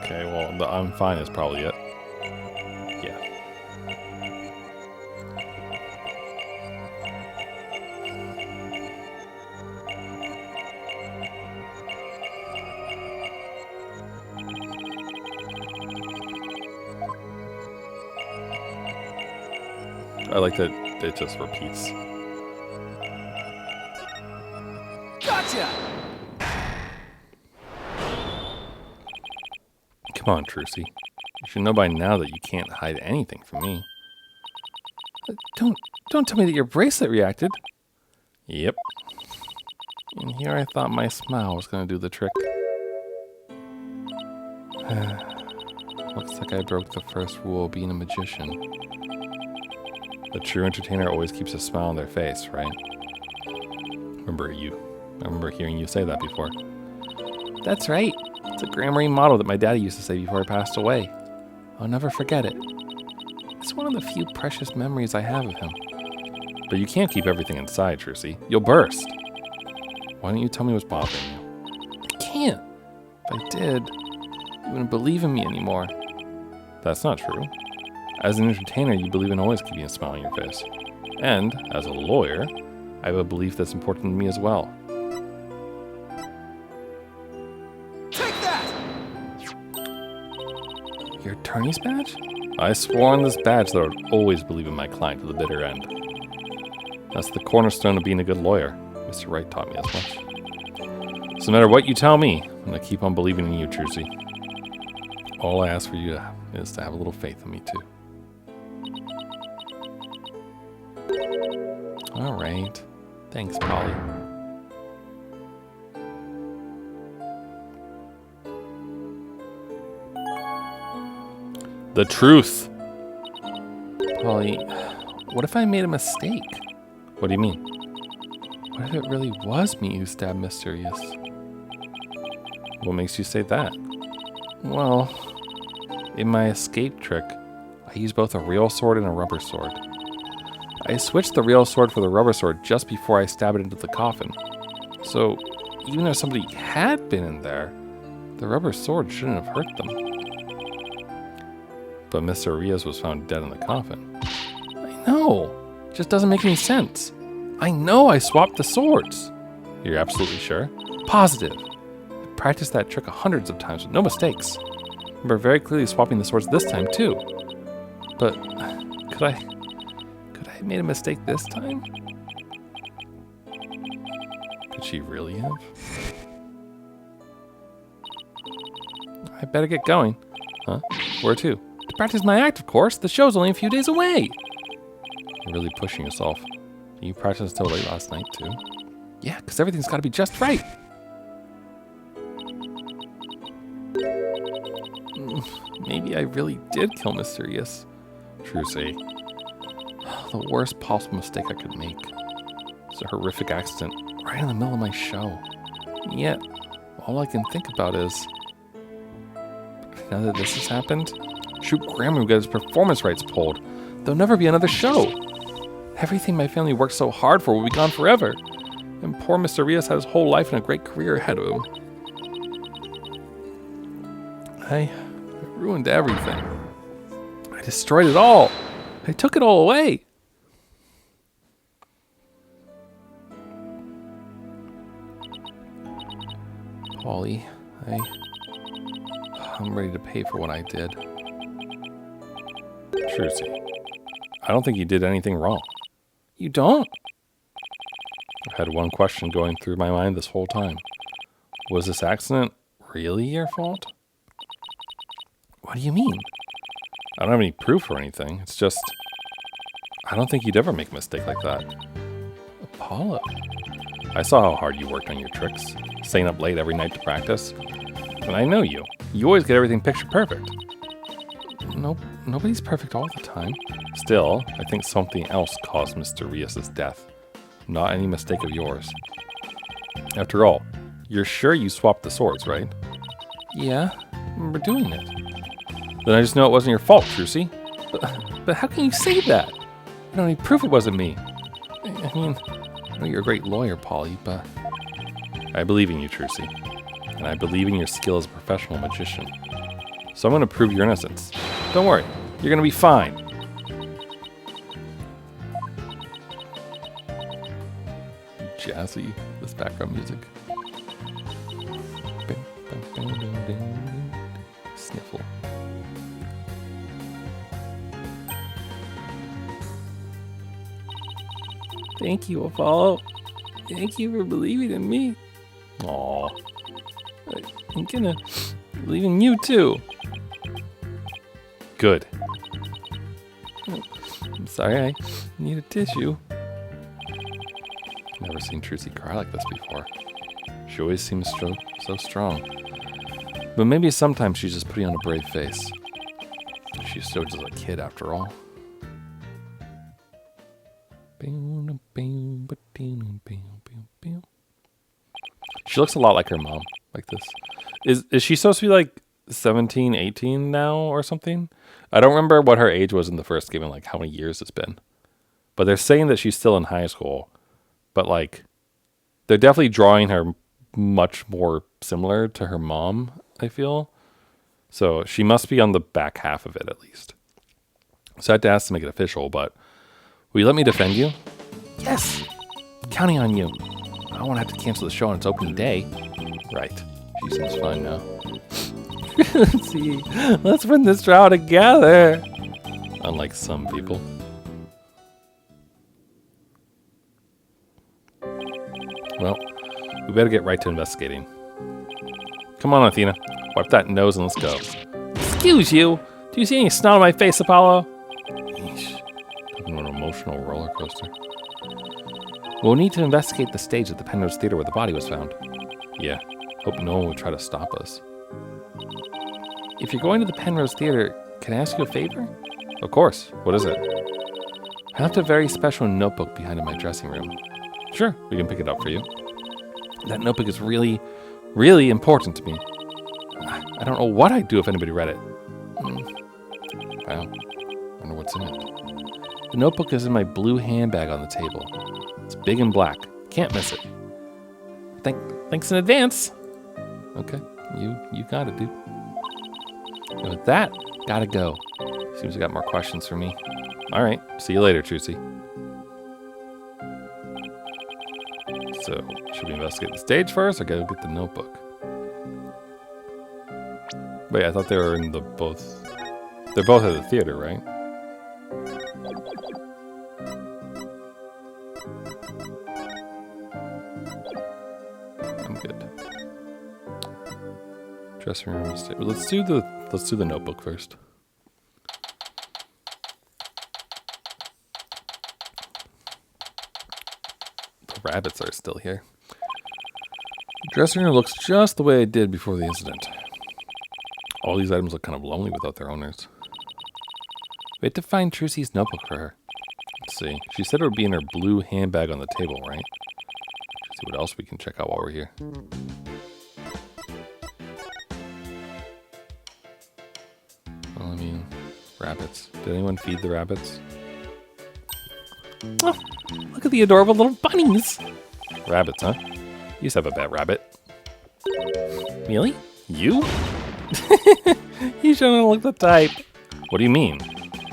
Speaker 1: Okay, well, the I'm fine is probably it. Yeah. I like that it just repeats.
Speaker 2: Gotcha!
Speaker 1: Come on, Trucy. You should know by now that you can't hide anything from me. Don't tell me that your bracelet reacted. Yep. And here I thought my smile was going to do the trick. Looks like I broke the first rule of being a magician. The true entertainer always keeps a smile on their face, right? I remember hearing you say that before. That's right. It's a Grammary motto that my daddy used to say before he passed away. I'll never forget it. It's one of the few precious memories I have of him. But you can't keep everything inside, Trucy. You'll burst. Why don't you tell me what's bothering you? I can't. If I did, you wouldn't believe in me anymore. That's not true. As an entertainer, you believe in always keeping a smile on your face. And, as a lawyer, I have a belief that's important to me as well.
Speaker 2: Take that!
Speaker 1: Your attorney's badge? I swore on this badge that I would always believe in my client to the bitter end. That's the cornerstone of being a good lawyer. Mr. Wright taught me as much. So no matter what you tell me, I'm going to keep on believing in you, Trucy. All I ask for you is to have a little faith in me, too. All right. Thanks, Polly. The truth. Polly, what if I made a mistake? What do you mean? What if it really was me who stabbed Mysterious? What makes you say that? Well, in my escape trick, I used both a real sword and a rubber sword. I switched the real sword for the rubber sword just before I stabbed it into the coffin. So, even if somebody had been in there, the rubber sword shouldn't have hurt them. But Mr. Rios was found dead in the coffin. I know! It just doesn't make any sense. I know I swapped the swords. You're absolutely sure? Positive. I practiced that trick hundreds of times with no mistakes. I remember very clearly swapping the swords this time too. But could I have made a mistake this time? Could she really have? I better get going. Huh? Where to? To practice my act, of course. The show's only a few days away. You're really pushing yourself. You practiced till late last night, too? Yeah, because everything's got to be just right. Maybe I really did kill Mysterious. Trucy. The worst possible mistake I could make. It's a horrific accident right in the middle of my show. And yet, all I can think about is, now that this has happened, shoot, Grandma will get his performance rights pulled. There'll never be another show. Everything my family worked so hard for will be gone forever. And poor Mr. Rios had his whole life and a great career ahead of him. I ruined everything. I destroyed it all. I took it all away. Polly, I'm ready to pay for what I did. Trucy, I don't think you did anything wrong. You don't? I've had one question going through my mind this whole time. Was this accident really your fault? What do you mean? I don't have any proof or anything. It's just, I don't think you'd ever make a mistake like that. Apollo? I saw how hard you worked on your tricks, staying up late every night to practice. And I know you. You always get everything picture perfect. Nope, nobody's perfect all the time. Still, I think something else caused Mr. Rios' death. Not any mistake of yours. After all, you're sure you swapped the swords, right? Yeah, I remember doing it. Then I just know it wasn't your fault, Trucy. But how can you say that? I don't need proof it wasn't me. I mean, I know you're a great lawyer, Polly, but... I believe in you, Trucy. And I believe in your skill as a professional magician. So I'm going to prove your innocence. Don't worry, you're going to be fine. Jazzy, this background music. Sniffle. Thank you, Apollo. Thank you for believing in me. Aw. I'm gonna believe in you too. Good. I'm sorry, I need a tissue. Never seen Trucy cry like this before. She always seems so strong. But maybe sometimes she's just putting on a brave face. She's still just a kid after all. She looks a lot like her mom, like this. Is she supposed to be like 17, 18 now or something? I don't remember what her age was in the first game and like how many years it's been. But they're saying that she's still in high school. But like, they're definitely drawing her much more similar to her mom, I feel. So she must be on the back half of it at least. So I had to ask to make it official, but will you let me defend you? Yes! Counting on you. I won't have to cancel the show on its opening day. Right. She seems fine now. See, let's win this trial together. Unlike some people. We better get right to investigating. Come on, Athena. Wipe that nose and let's go. Excuse you. Do you see any snot on my face, Apollo? Yeesh. Talking about an emotional roller coaster. We'll need to investigate the stage at the Penrose Theater where the body was found. Yeah. Hope no one would try to stop us. If you're going to the Penrose Theater, can I ask you a favor? Of course. What is it? I left a very special notebook behind in my dressing room. Sure, we can pick it up for you. That notebook is really, really important to me. I don't know what I'd do if anybody read it. Wow. I wonder what's in it. The notebook is in my blue handbag on the table. It's big and black. Can't miss it. Thanks in advance. Okay, you got it, dude. And with that, gotta go. Seems you got more questions for me. All right, see you later, Trucy. So, should we investigate the stage first, or go get the notebook? Wait, I thought they were in the both. They're both at the theater, right? I'm good. Dressing room. Let's do the notebook first. The rabbits are still here. The dressing room looks just the way it did before the incident. All these items look kind of lonely without their owners. We have to find Trucy's notebook for her. Let's see. She said it would be in her blue handbag on the table, right? Let's see what else we can check out while we're here. Well, I mean, rabbits. Did anyone feed the rabbits? Oh, look at the adorable little bunnies. Rabbits, huh? You used to have a pet rabbit. Really? You? You shouldn't look the type. What do you mean?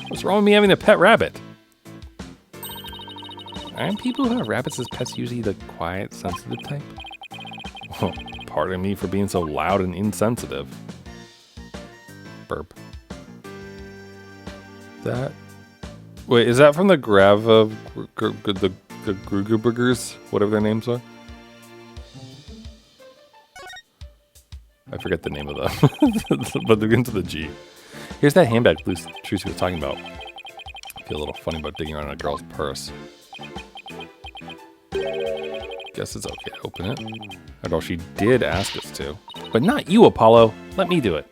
Speaker 1: What's wrong with me having a pet rabbit? Aren't people who have rabbits as pets usually the quiet, sensitive type? Well, pardon me for being so loud and insensitive. Burp. Wait, is that from the the Grugerburgers? Whatever their names are? I forget the name of them, but they're into the G. Here's that handbag Trucy was talking about. I feel a little funny about digging around in a girl's purse. Guess it's okay to open it. Although she did ask us to. But not you, Apollo. Let me do it.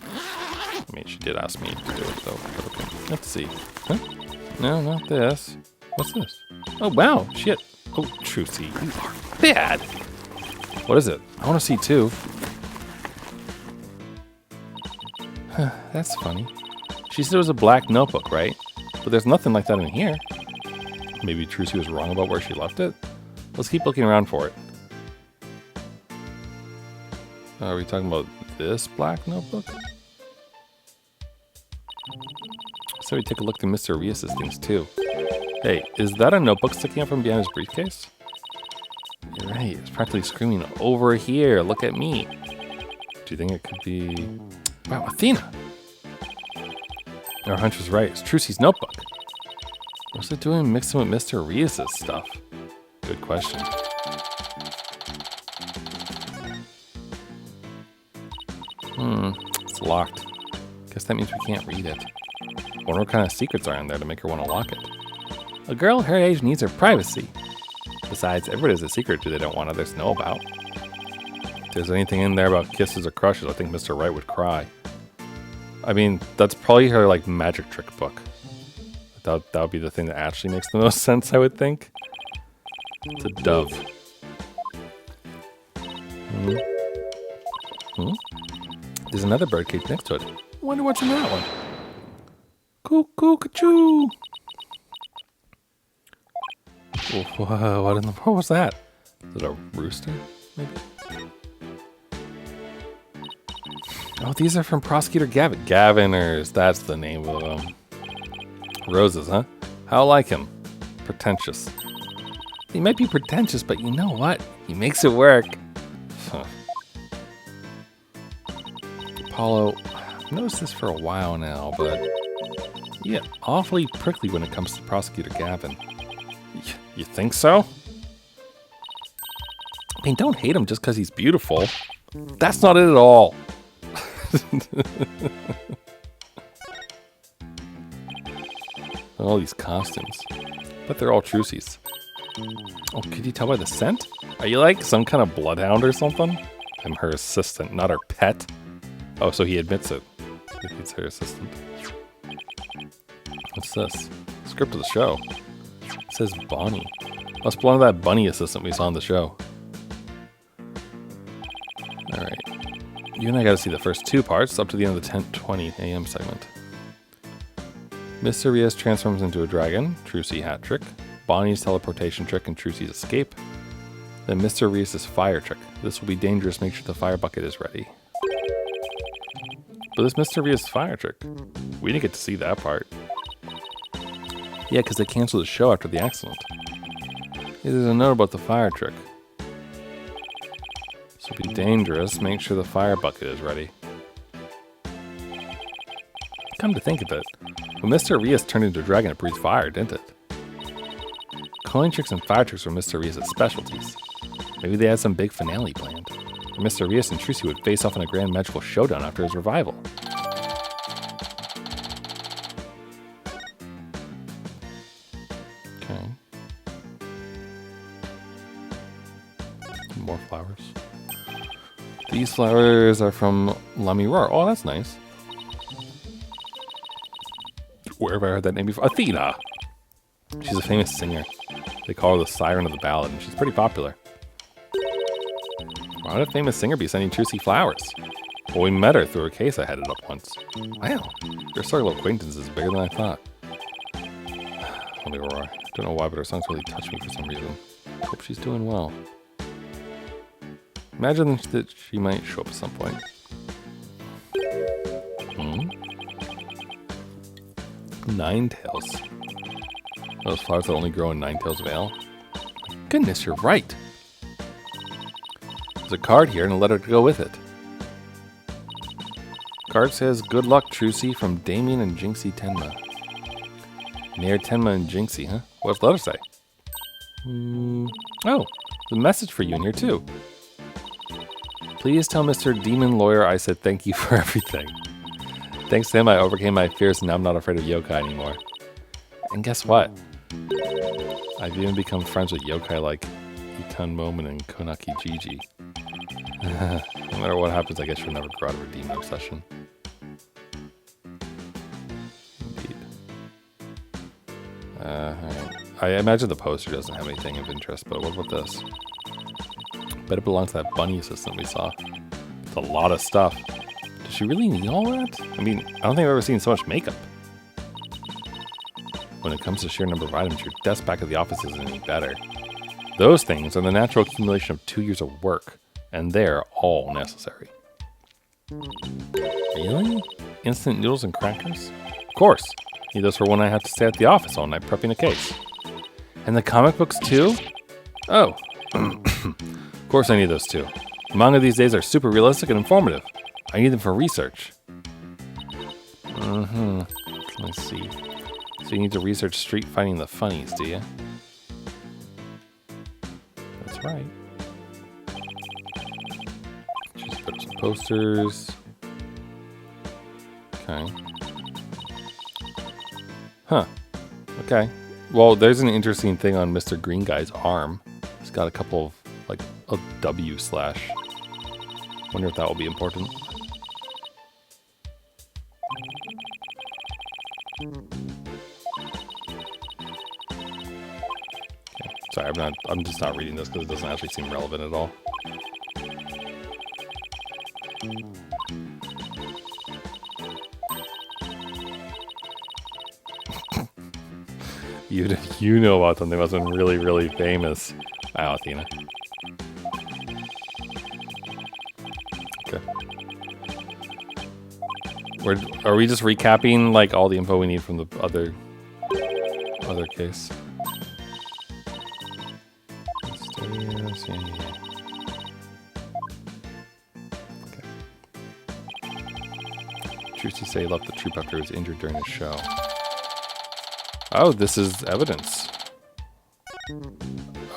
Speaker 1: I mean, she did ask me to do it, though. But okay. Let's see. Huh? No, not this. What's this? Oh, wow. Shit. Oh, Trucy, you are bad. What is it? I want to see, too. That's funny. She said it was a black notebook, right? But there's nothing like that in here. Maybe Trucy was wrong about where she left it? Let's keep looking around for it. Are we talking about this black notebook? So we take a look through Mr. Rios' things too. Hey, is that a notebook sticking out from behind his briefcase? You're right, it's practically screaming, over here, look at me. Do you think it could be... Wow, Athena! Our hunch was right, it's Trucy's notebook. What's it doing mixing with Mr. Rios' stuff? Good question. It's locked. Guess that means we can't read it. Wonder what kind of secrets are in there to make her want to lock it. A girl her age needs her privacy. Besides, everybody has a secret they don't want others to know about. If there's anything in there about kisses or crushes, I think Mr. Right would cry. I mean, that's probably her, like, magic trick book. That would be the thing that actually makes the most sense, I would think. It's a dove. There's another birdcage next to it. I wonder what's in that one. Cuckoo-ca-choo! What in the world was that? Is it a rooster, maybe? Oh, these are from Prosecutor Gavin. Gaviners, that's the name of them. Roses, huh? How like him? Pretentious. He might be pretentious, but you know what? He makes it work. Huh. Apollo, I've noticed this for a while now, but yeah, awfully prickly when it comes to Prosecutor Gavin. You think so? I mean, don't hate him just because he's beautiful. That's not it at all. All these costumes. But they're all Trucy's. Oh, could you tell by the scent? Are you like some kind of bloodhound or something? I'm her assistant, not her pet. Oh, so he admits it. He's her assistant. What's this? Script of the show. It says Bonnie. Must belong to that bunny assistant we saw on the show. Alright. You and I gotta see the first 2 parts up to the end of the 10:20 a.m. segment. Mr. Rios transforms into a dragon, Trucy hat trick, Bonnie's teleportation trick, and Trucy's escape. Then Mr. Rios' fire trick. This will be dangerous, make sure the fire bucket is ready. But this Mr. Rios fire trick, we didn't get to see that part. Yeah, because they canceled the show after the accident. There's a note about the fire trick. This will be dangerous, make sure the fire bucket is ready. Come to think of it, when Mr. Rios turned into a dragon, it breathed fire, didn't it? Coin tricks and fire tricks were Mr. Rios' specialties. Maybe they had some big finale planned. Where Mr. Rios and Trucy would face off in a grand magical showdown after his revival. Okay. More flowers. These flowers are from La Mirror. Oh, that's nice. Where have I heard that name before? Athena! She's a famous singer. They call her the Siren of the Ballad, and she's pretty popular. Why would a famous singer be sending Trucy flowers? Well, we met her through a case I headed up once. Wow, your circle of acquaintances is bigger than I thought. Let me roar. Don't know why, but her songs really touch me for some reason. Hope she's doing well. Imagine that she might show up at some point. Ninetales. Those flowers that only grow in Ninetales Vale? Goodness, you're right. There's a card here and a letter to go with it. Card says, good luck, Trucy, from Damien and Jinxie Tenma. Near Tenma and Jinxie, huh? What's the letter say? Oh, the message for you in here, too. Please tell Mr. Demon Lawyer I said thank you for everything. Thanks to him, I overcame my fears and now I'm not afraid of yokai anymore. And guess what? I've even become friends with yokai like Itan Momen and Konaki Gigi. No matter what happens, I guess you'll never grow out of her demon obsession. Indeed. Alright. I imagine the poster doesn't have anything of interest, but what about this? Bet it belongs to that bunny assistant we saw. It's a lot of stuff. Does she really need all that? I mean, I don't think I've ever seen so much makeup. When it comes to sheer number of items, your desk back at the office isn't any better. Those things are the natural accumulation of 2 years of work, and they're all necessary. Really? Instant noodles and crackers? Of course. Need those for when I have to stay at the office all night prepping a case. And the comic books too? Oh. Of course I need those too. The manga these days are super realistic and informative. I need them for research. Let's see. So you need to research street fighting the funnies, do you? That's right. Just put some posters. Okay. Huh. Okay. Well, there's an interesting thing on Mr. Green Guy's arm. He's got a couple of, like, a W slash. Wonder if that will be important. Okay. Sorry, I'm just not reading this because it doesn't actually seem relevant at all. You know about something that's been really, really famous. Wow, Athena. Okay. Are we just recapping like all the info we need from the other case? Mysterious, yeah. Okay. Trucy say he left the troop after he was injured during his show. Oh, this is evidence.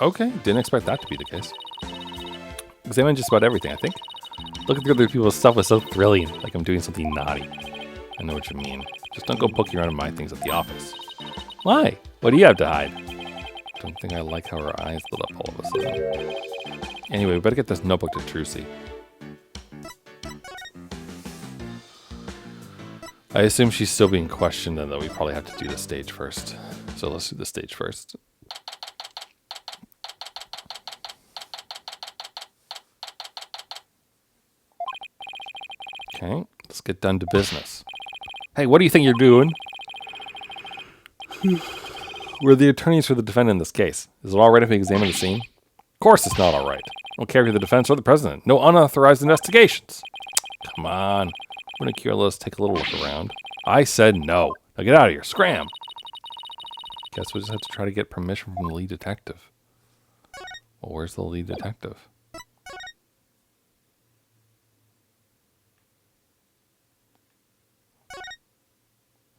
Speaker 1: Okay, didn't expect that to be the case. examine just about everything, I think. Looking through other people's stuff was so thrilling, like I'm doing something naughty. I know what you mean. Just don't go poking around in my things at the office. Why? What do you have to hide? Don't think I like how her eyes lit up all of a sudden. Anyway, we better get this notebook to Trucy. I assume she's still being questioned and that we probably have to do the stage first. So let's do the stage first. Okay, let's get down to business. Hey, what do you think you're doing? We're the attorneys for the defendant in this case. Is it all right if we examine the scene? Of course it's not all right. I don't care if you're the defense or the president. No unauthorized investigations. Come on. Wouldn't Kira let us take a little look around? I said no. Now get out of here. Scram. Guess we'll just have to try to get permission from the lead detective. Well, where's the lead detective?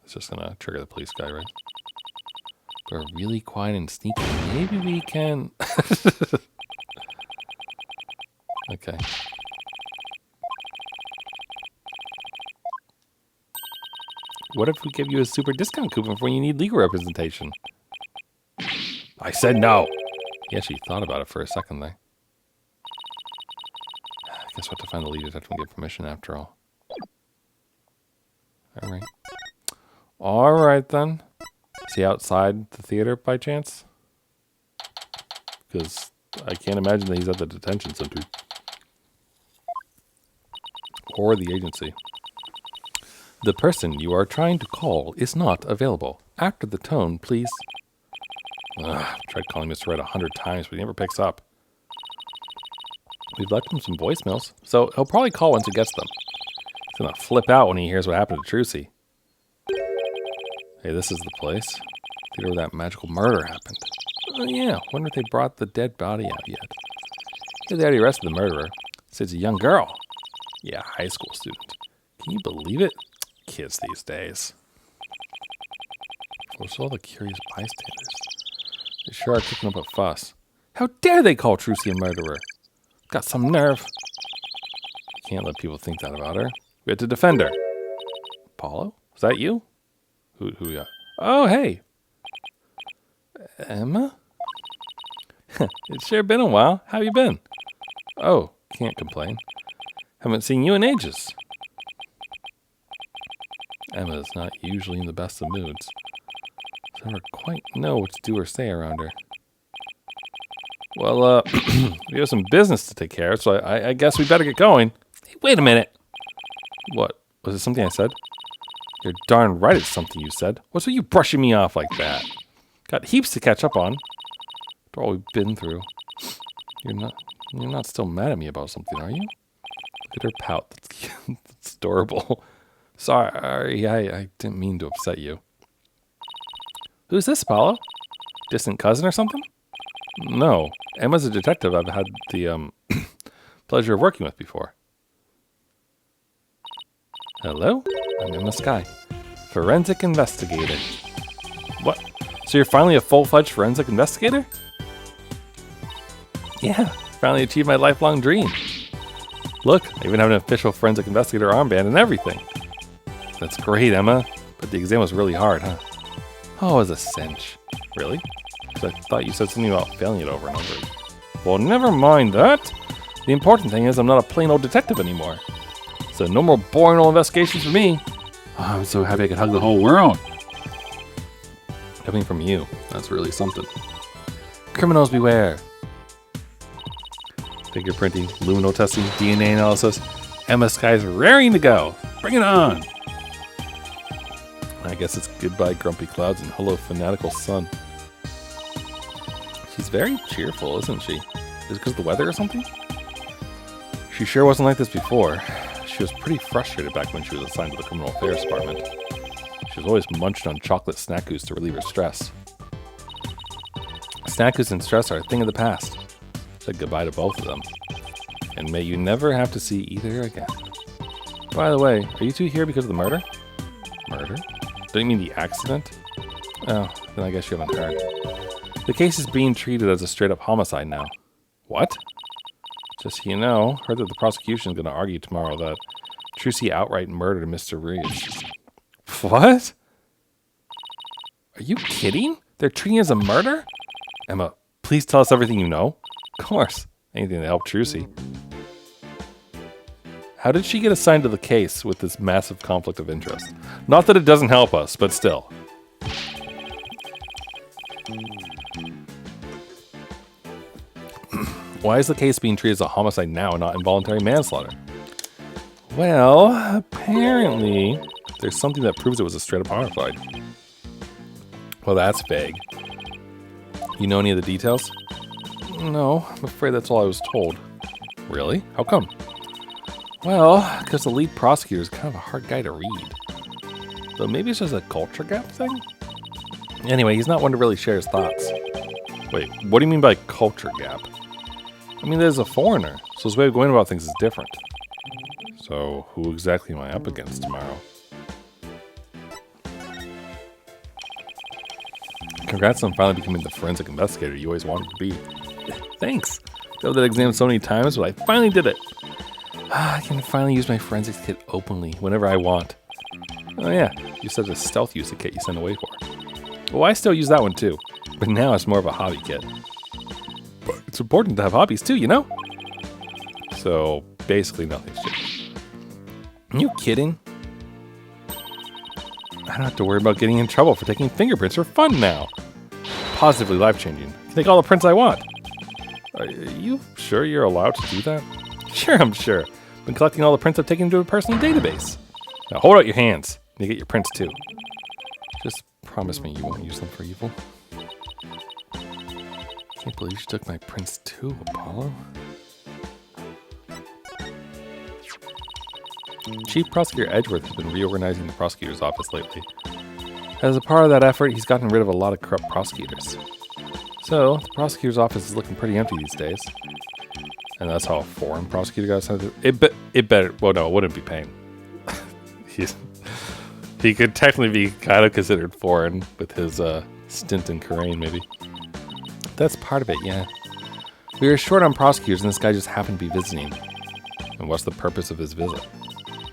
Speaker 1: It's just gonna trigger the police guy, right? They're really quiet and sneaky. Maybe we can... Okay. What if we give you a super discount coupon for when you need legal representation? I said no. He actually thought about it for a second there. I guess we'll have to find the lead detective and get permission after all. Alright. Alright then. Is he outside the theater by chance? Because I can't imagine that he's at the detention center. Or the agency. The person you are trying to call is not available. After the tone, please. I've tried calling Mr. Red 100 times, but he never picks up. We've left him some voicemails, so he'll probably call once he gets them. He's gonna flip out when he hears what happened to Trucy. Hey, this is the place. Theater where that magical murder happened. Oh yeah, wonder if they brought the dead body out yet. Yeah, they already arrested the murderer. Says it's a young girl. Yeah, high school student. Can you believe it? Kids these days. What's all the curious bystanders? They sure are kicking up a fuss. How dare they call Trucy a murderer? Got some nerve. Can't let people think that about her. We had to defend her. Apollo? Was that you? Who you got? Oh, hey. Emma? It's sure been a while. How you been? Oh, can't complain. Haven't seen you in ages. Emma's not usually in the best of moods. I never quite know what to do or say around her. Well, we have some business to take care of, so I guess we better get going. Hey, wait a minute. What? Was it something I said? You're darn right it's something you said. What's with you brushing me off like that? Got heaps to catch up on. After all we've been through. You're not still mad at me about something, are you? Look at her pout. That's adorable. Sorry, I didn't mean to upset you. Who's this, Apollo? Distant cousin or something? No, Emma's a detective I've had the pleasure of working with before. Hello, I'm Emma Skye, forensic investigator. What? So you're finally a full-fledged forensic investigator? Yeah, finally achieved my lifelong dream. Look, I even have an official forensic investigator armband and everything. That's great, Emma, but the exam was really hard, huh? Oh, it was a cinch. Really? Because I thought you said something about failing it over and over. Well, never mind that. The important thing is I'm not a plain old detective anymore. So no more boring old investigations for me. Oh, I'm so happy I could hug the whole world. Coming from you, that's really something. Criminals beware. Fingerprinting, luminol testing, DNA analysis. Emma Skye's raring to go. Bring it on. I guess it's goodbye grumpy clouds and hello fanatical sun. She's very cheerful, isn't she? Is it because of the weather or something? She sure wasn't like this before. She was pretty frustrated back when she was assigned to the criminal affairs department. She was always munching on chocolate snackoos to relieve her stress. Snackoos and stress are a thing of the past. Said goodbye to both of them. And may you never have to see either again. By the way, are you two here because of the murder? Murder? Don't you mean the accident? Oh, then I guess you haven't heard. The case is being treated as a straight-up homicide now. What? Just so you know, heard that the prosecution is going to argue tomorrow that Trucy outright murdered Mr. Reeves. What? Are you kidding? They're treating it as a murder? Emma, please tell us everything you know. Of course. Anything to help Trucy. How did she get assigned to the case with this massive conflict of interest? Not that it doesn't help us, but still. Why is the case being treated as a homicide now and not involuntary manslaughter? Well, apparently there's something that proves it was a straight-up homicide. Well, that's vague. You know any of the details? No, I'm afraid that's all I was told. Really? How come? Well, because the lead prosecutor is kind of a hard guy to read. Though maybe it's just a culture gap thing? Anyway, he's not one to really share his thoughts. Wait, what do you mean by culture gap? I mean, there's a foreigner, so his way of going about things is different. So, who exactly am I up against tomorrow? Congrats on finally becoming the forensic investigator you always wanted to be. Thanks! Failed that exam so many times, but I finally did it! I can finally use my forensics kit openly, whenever I want. Oh yeah, you said a stealth use kit you sent away for. Well, I still use that one too, but now it's more of a hobby kit. But it's important to have hobbies too, you know? So, basically nothing's changed. Are you kidding? I don't have to worry about getting in trouble for taking fingerprints for fun now. Positively life-changing. I can take all the prints I want. Are you sure you're allowed to do that? Sure, I'm sure. Been collecting all the prints I've taken into a personal database. Now hold out your hands. You get your prints too. Just promise me you won't use them for evil. Can't believe you took my prints too, Apollo. Chief Prosecutor Edgeworth has been reorganizing the prosecutor's office lately. As a part of that effort, he's gotten rid of a lot of corrupt prosecutors. So, the prosecutor's office is looking pretty empty these days. And that's how a foreign prosecutor got assigned. It better. Well, no, it wouldn't be Payne. He could technically be kind of considered foreign with his stint in Korean, maybe. That's part of it, yeah. We were short on prosecutors, and this guy just happened to be visiting. And what's the purpose of his visit?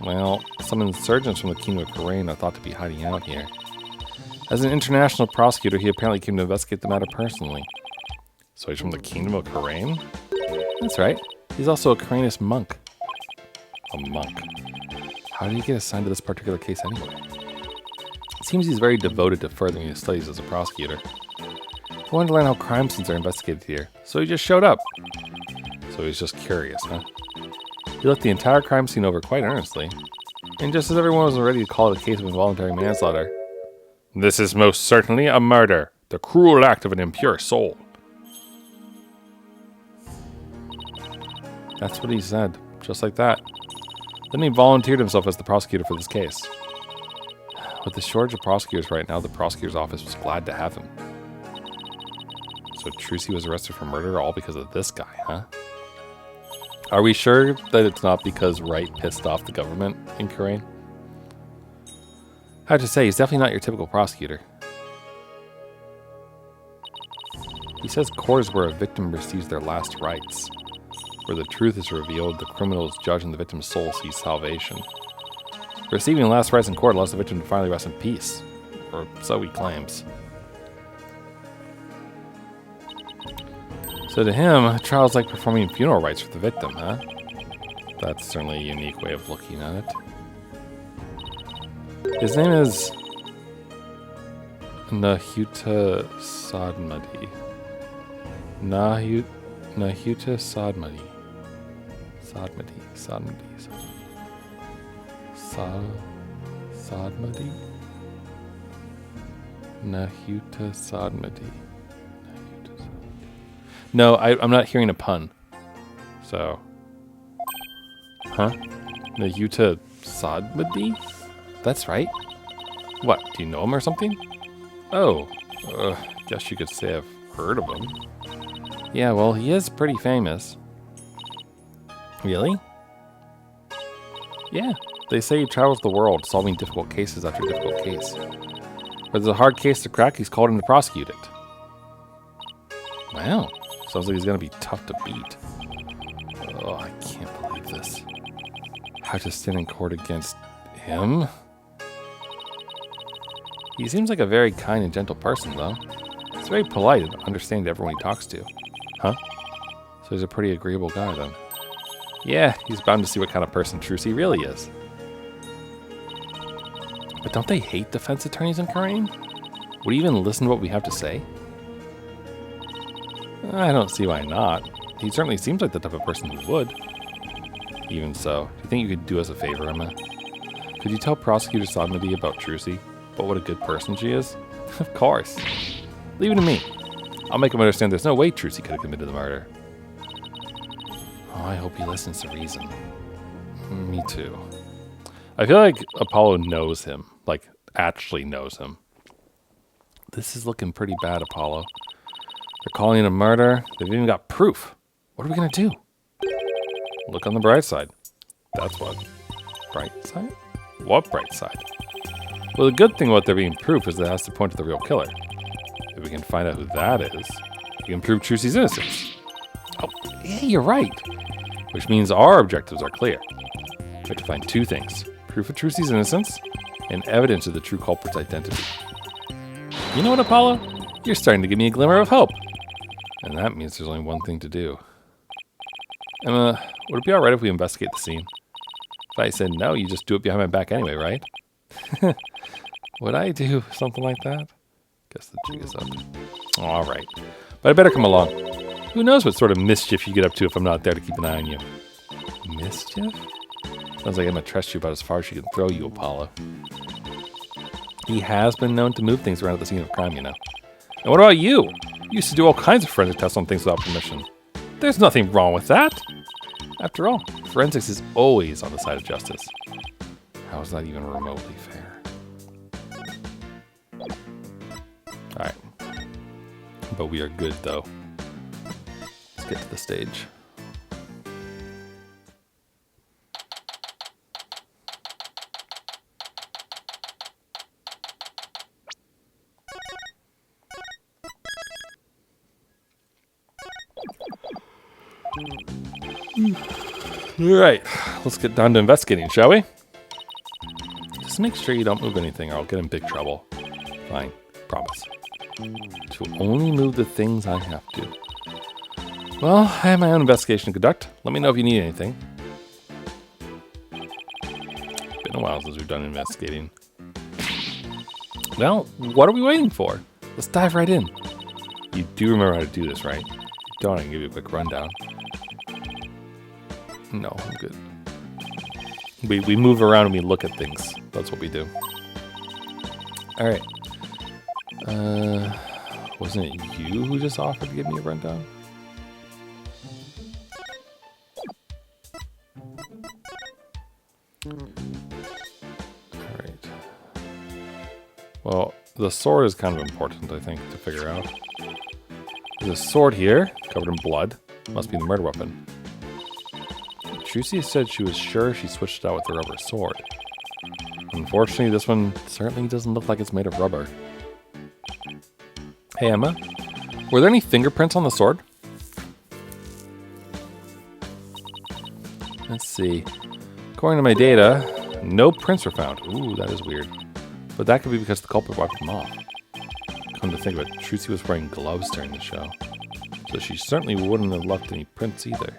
Speaker 1: Well, some insurgents from the Kingdom of Korean are thought to be hiding out here. As an international prosecutor, he apparently came to investigate the matter personally. So he's from the Kingdom of Korean? That's right. He's also a Koreanist monk. A monk. How did he get assigned to this particular case anyway? It seems he's very devoted to furthering his studies as a prosecutor. He wanted to learn how crime scenes are investigated here, so he just showed up. So he's just curious, huh? He looked the entire crime scene over quite earnestly. And just as everyone was ready to call it a case of involuntary manslaughter, "This is most certainly a murder, the cruel act of an impure soul." That's what he said, just like that. Then he volunteered himself as the prosecutor for this case. With the shortage of prosecutors right now, the prosecutor's office was glad to have him. So Trucy was arrested for murder all because of this guy, huh? Are we sure that it's not because Wright pissed off the government in Korea? I have to say, he's definitely not your typical prosecutor. He says court is where a victim receives their last rites. Where the truth is revealed, the criminal is judged and the victim's soul sees salvation. Receiving last rites in court allows the victim to finally rest in peace. Or so he claims. So to him, a trial is like performing funeral rites for the victim, huh? That's certainly a unique way of looking at it. His name is Nahuta Sadmadi. Nahuta Sadmadi. Sadmadi? Nahuta Sadmadi. No, I'm not hearing a pun. So. Huh? Nahuta Sadmadi? That's right. What, do you know him or something? Oh, guess you could say I've heard of him. Yeah, well, he is pretty famous. Really? Yeah, they say he travels the world solving difficult cases after difficult case. If there's a hard case to crack, he's called in to prosecute it. Wow, sounds like he's gonna be tough to beat. how to stand in court against him? He seems like a very kind and gentle person, though. He's very polite and understanding to everyone he talks to. Huh? So he's a pretty agreeable guy, then. Yeah, he's bound to see what kind of person Trucy really is. But don't they hate defense attorneys in Korean? Would he even listen to what we have to say? I don't see why not. He certainly seems like the type of person who would. Even so, do you think you could do us a favor, Emma? Could you tell Prosecutor Sodomity about Trucy? About what a good person she is? Of course. Leave it to me. I'll make him understand there's no way Trucy could have committed the murder. Oh, I hope he listens to reason. Me too. I feel like Apollo knows him. Like, actually knows him. This is looking pretty bad, Apollo. They're calling it a murder. They've even got proof. What are we going to do? Look on the bright side. That's what. Bright side? What bright side? Well, the good thing about there being proof is that it has to point to the real killer. If we can find out who that is, we can prove Trucy's innocence. Oh, yeah, you're right. Which means our objectives are clear. We have to find two things. Proof of Trucy's innocence and evidence of the true culprit's identity. You know what, Apollo? You're starting to give me a glimmer of hope. And that means there's only one thing to do. Emma, would it be alright if we investigate the scene? If I said no, you just do it behind my back anyway, right? Would I do something like that? Guess the jig is up. Alright. But I better come along. Who knows what sort of mischief you get up to if I'm not there to keep an eye on you. Mischief? Sounds like I'm gonna trust you about as far as she can throw you, Apollo. He has been known to move things around at the scene of crime, you know. And what about you? You used to do all kinds of forensic tests on things without permission. There's nothing wrong with that. After all, forensics is always on the side of justice. How is that even remotely fair? Alright. But we are good, though. Let's get to the stage. Alright, let's get down to investigating, shall we? Just make sure you don't move anything or I'll get in big trouble. Fine, promise. To only move the things I have to. Well, I have my own investigation to conduct. Let me know if you need anything. Been a while since we've done investigating. Well, what are we waiting for? Let's dive right in. You do remember how to do this, right? If you don't, I can give you a quick rundown. No, I'm good. We move around and we look at things. That's what we do. Alright. Wasn't it you who just offered to give me a rundown? Alright. Well, the sword is kind of important, I think, to figure out. There's a sword here, covered in blood. Must be the murder weapon. Trucy said she was sure she switched it out with the rubber sword. Unfortunately, this one certainly doesn't look like it's made of rubber. Hey, Emma. Were there any fingerprints on the sword? Let's see. According to my data, no prints were found. Ooh, that is weird. But that could be because the culprit wiped them off. Come to think of it, Trucy was wearing gloves during the show. So she certainly wouldn't have left any prints either.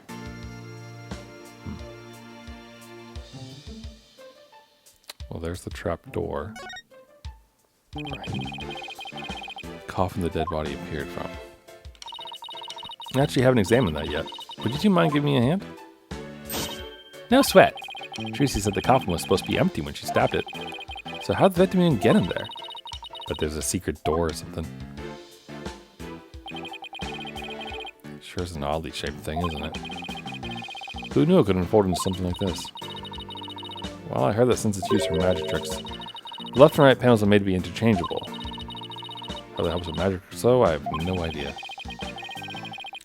Speaker 1: Well, there's the trap door. Right. Coffin the dead body appeared from. I actually haven't examined that yet. Would you mind giving me a hand? No sweat. Trucy said the coffin was supposed to be empty when she stabbed it. So how'd the victim even get in there? But there's a secret door or something. Sure is an oddly shaped thing, isn't it? Who knew it could unfold into something like this? Well, I heard that since it's used for magic tricks, the left and right panels are made to be interchangeable. How that helps with magic or so, I have no idea.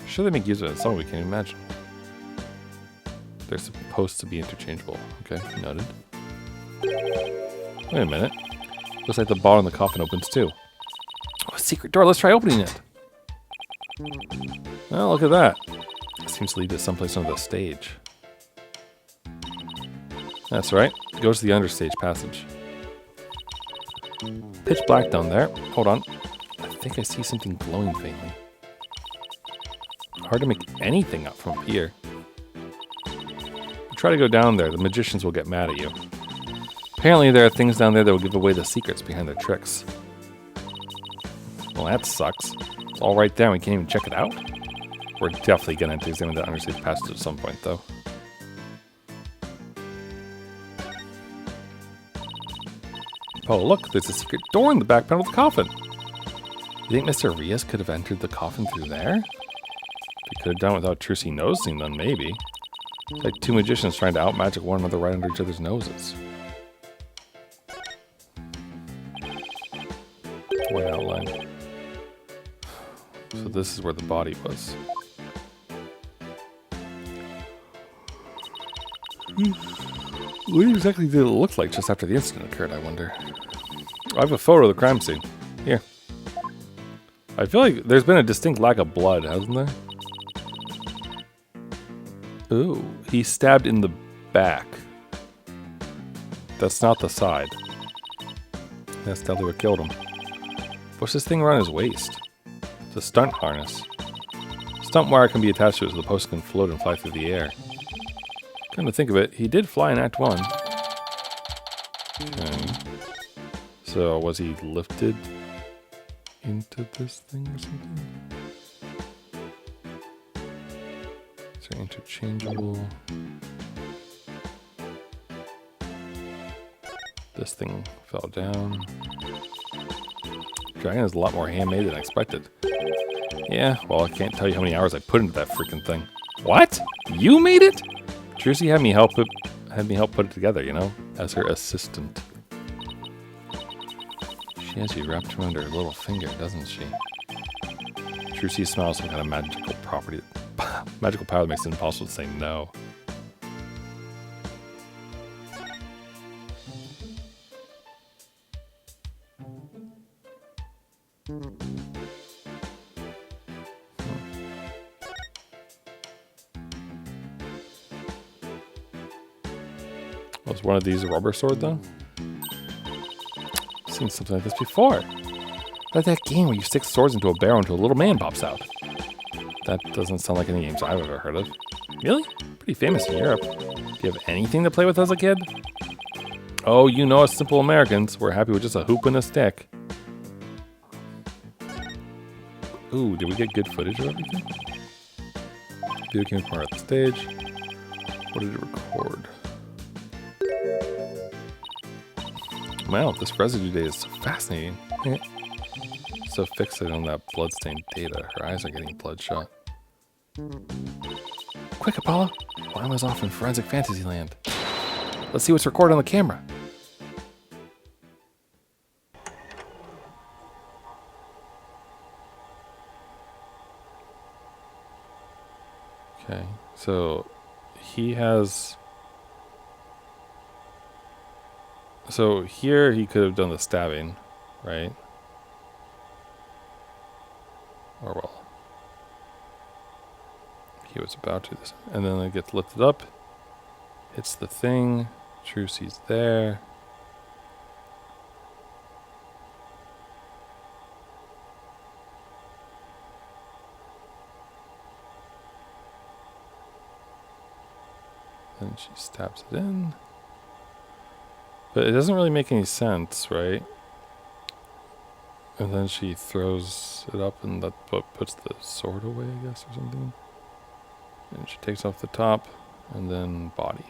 Speaker 1: Sure they make use of it in some way we can't imagine. They're supposed to be interchangeable. Okay, noted. Wait a minute. Looks like the bottom of the coffin opens too. Oh, a secret door. Let's try opening it. Well, look at that. It seems to lead to someplace under the stage. That's right. Goes to the understage passage. Pitch black down there. Hold on. I think I see something glowing faintly. Hard to make anything out from up here. Try to go down there. The magicians will get mad at you. Apparently there are things down there that will give away the secrets behind their tricks. Well, that sucks. It's all right there and we can't even check it out? We're definitely going to examine the understage passage at some point, though. Oh, look, there's a secret door in the back panel of the coffin. You think Mr. Rias could have entered the coffin through there? If he could have done it without Trucy noticing, then maybe. It's like two magicians trying to outmagic one another right under each other's noses. White outline. So this is where the body was. What exactly did it look like just after the incident occurred, I wonder? I have a photo of the crime scene. Here. I feel like there's been a distinct lack of blood, hasn't there? Ooh, he's stabbed in the back. That's not the side. That's definitely what killed him. What's this thing around his waist? It's a stunt harness. Stunt wire can be attached to it so the post can float and fly through the air. Come to think of it, he did fly in Act 1. Okay. So, was he lifted into this thing or something? Is there interchangeable? This thing fell down. Dragon is a lot more handmade than I expected. Yeah, well, I can't tell you how many hours I put into that freaking thing. What? You made it? Trucy had me help put it together, you know, as her assistant. She has you wrapped around her little finger, doesn't she? Trucy smells some kind of magical property, magical power that makes it impossible to say no. Was one of these a rubber sword, though? I've seen something like this before. Like that game where you stick swords into a barrel until a little man pops out. That doesn't sound like any games I've ever heard of. Really? Pretty famous in Europe. Do you have anything to play with as a kid? Oh, you know us simple Americans. We're happy with just a hoop and a stick. Ooh, did we get good footage of everything? Video came from at the stage. What did it record? Wow, this residue data is so fascinating. So fixated on that bloodstained data, her eyes are getting bloodshot. Quick, Apollo! While I was off in forensic fantasy land. Let's see what's recorded on the camera. Okay, so he has... So here he could have done the stabbing, right? Or well, he was about to. And then it gets lifted up, hits the thing, Trucy's there. Then she stabs it in. But it doesn't really make any sense, right? And then she throws it up and that puts the sword away, I guess, or something. And she takes off the top and then body.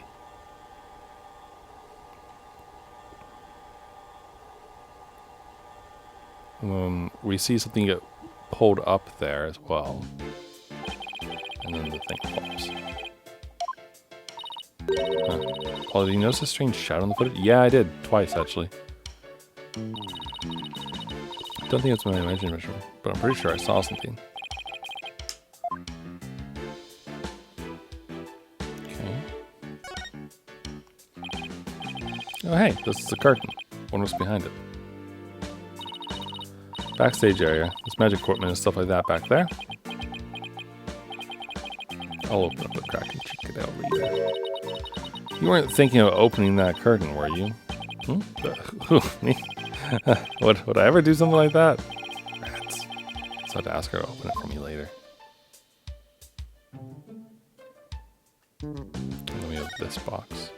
Speaker 1: We see something get pulled up there as well. And then the thing falls. Oh, did you notice a strange shadow on the footage? Yeah, I did. Twice, actually. Don't think it's my imagination, but I'm pretty sure I saw something. Okay. Oh, hey, this is a curtain. One was behind it. Backstage area. There's magic equipment and stuff like that back there. I'll open up the crack and check it out later. You weren't thinking of opening that curtain, were you? Hmm? Who, me? Would I ever do something like that? Rats. I'll have to ask her to open it for me later. And then we have this box.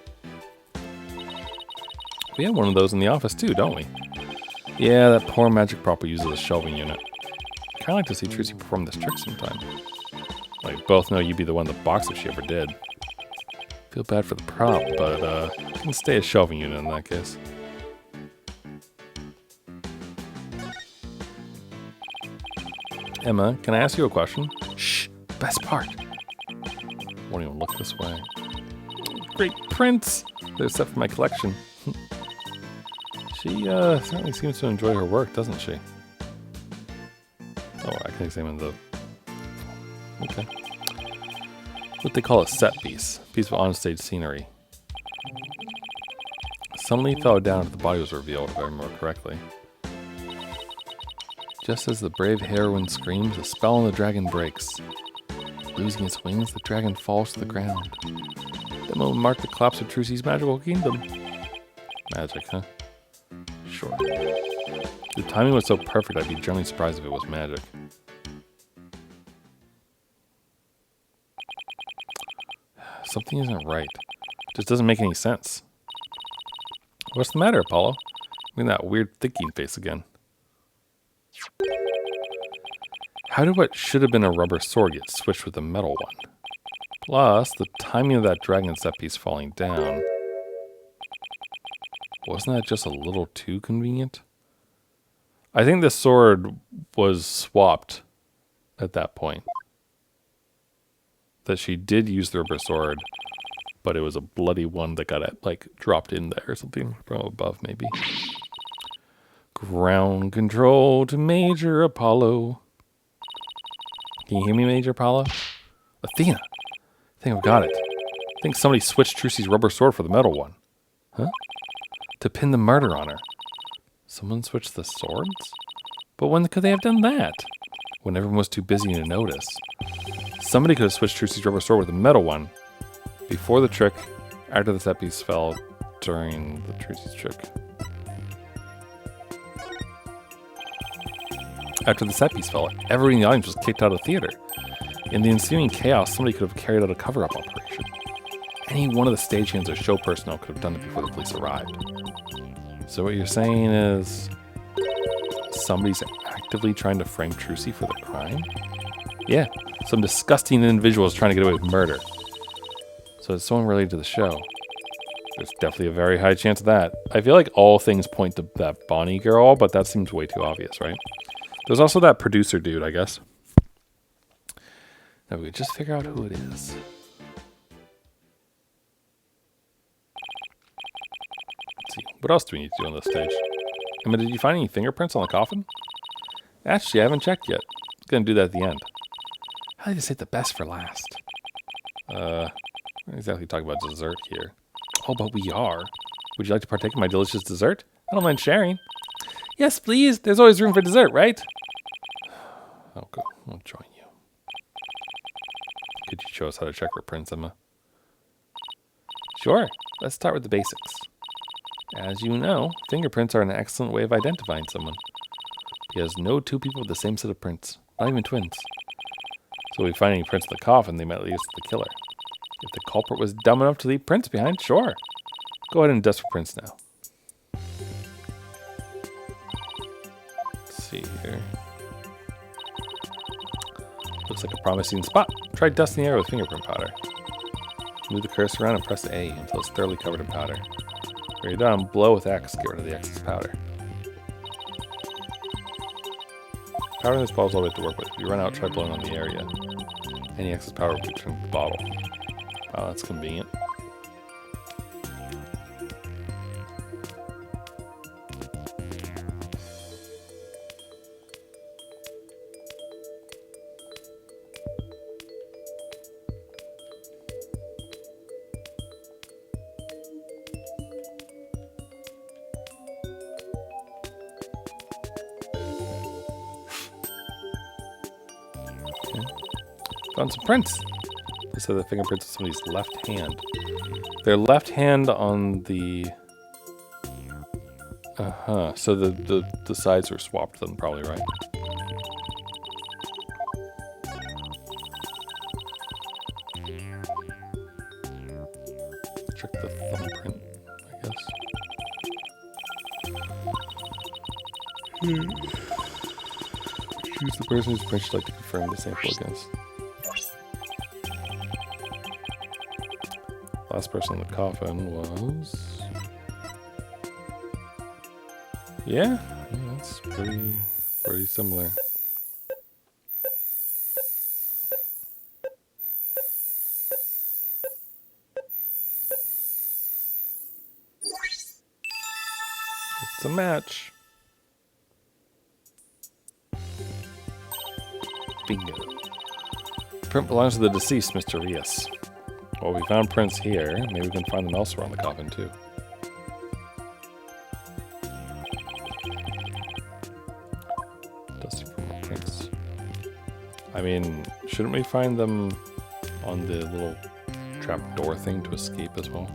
Speaker 1: We have one of those in the office too, don't we? Yeah, that poor magic prop we use as a shelving unit. Kinda like to see Trucy perform this trick sometime. Like, both know you'd be the one in the box if she ever did. Feel bad for the prop, but you can stay a shelving unit in that case. Emma, can I ask you a question? Shh, best part. Won't even look this way. Great prints! They're set for my collection. She certainly seems to enjoy her work, doesn't she? Oh, I can examine the... Okay. What they call a set piece. Piece of onstage scenery. Suddenly fell down after the body was revealed, if I remember correctly. Just as the brave heroine screams, the spell on the dragon breaks. Losing its wings, the dragon falls to the ground. That will mark the collapse of Trucy's magical kingdom. Magic, huh? Sure. The timing was so perfect, I'd be generally surprised if it was magic. Something isn't right. Just doesn't make any sense. What's the matter, Apollo? Look at that weird thinking face again. How did what should have been a rubber sword get switched with a metal one? Plus, the timing of that dragon set piece falling down. Wasn't that just a little too convenient? I think the sword was swapped at that point. That she did use the rubber sword, but it was a bloody one that got like dropped in there or something from above, maybe. Ground control to Major Apollo. Can you hear me, Major Apollo? Athena! I think I've got it. I think somebody switched Trucy's rubber sword for the metal one. Huh? To pin the murder on her. Someone switched the swords? But when could they have done that? When everyone was too busy to notice. Somebody could have switched Trucy's rubber sword with a metal one. Before the trick, after the set piece fell, during the Trucy's trick. After the set piece fell, everyone in the audience was kicked out of the theater. In the ensuing chaos, somebody could have carried out a cover-up operation. Any one of the stagehands or show personnel could have done it before the police arrived. So what you're saying is... somebody's actively trying to frame Trucy for the crime? Yeah, some disgusting individual is trying to get away with murder. So it's someone related to the show. There's definitely a very high chance of that. I feel like all things point to that Bonnie girl, but that seems way too obvious, right? There's also that producer dude, I guess. Now we could just figure out who it is. Let's see. What else do we need to do on this stage? I mean, did you find any fingerprints on the coffin? Actually, I haven't checked yet. I'm gonna do that at the end. How do you save the best for last? We're not exactly talking about dessert here. Oh, but we are. Would you like to partake in my delicious dessert? I don't mind sharing. Yes, please. There's always room for dessert, right? I'll go. I'll join you. Could you show us how to check for prints, Emma? Sure. Let's start with the basics. As you know, fingerprints are an excellent way of identifying someone. Because no two people have the same set of prints. Not even twins. So if we find any prints in the coffin, they might lead us to the killer. If the culprit was dumb enough to leave prints behind, sure. Go ahead and dust for prints now. Let's see here. Looks like a promising spot. Try dusting the air with fingerprint powder. Move the cursor around and press A until it's thoroughly covered in powder. When you're done, blow with X, get rid of the excess powder. Powder in this bottle is all we have to work with. If you run out, try blowing on the area. Any excess powder will be returned to the bottle. Wow, that's convenient. Found some prints. This prints are the fingerprints of somebody's left hand. Their left hand on the... So the sides were swapped then, probably, right? Check the thumbprint, I guess. Choose the person whose print you'd like to confirm the sample against. Last person in the coffin was... Yeah, that's pretty similar. It's a match. Bingo. The print belongs to the deceased, Mr. Rios. Well, we found prints here. Maybe we can find them elsewhere on the coffin, too. Dusty prints. I mean, shouldn't we find them on the little trap door thing to escape as well?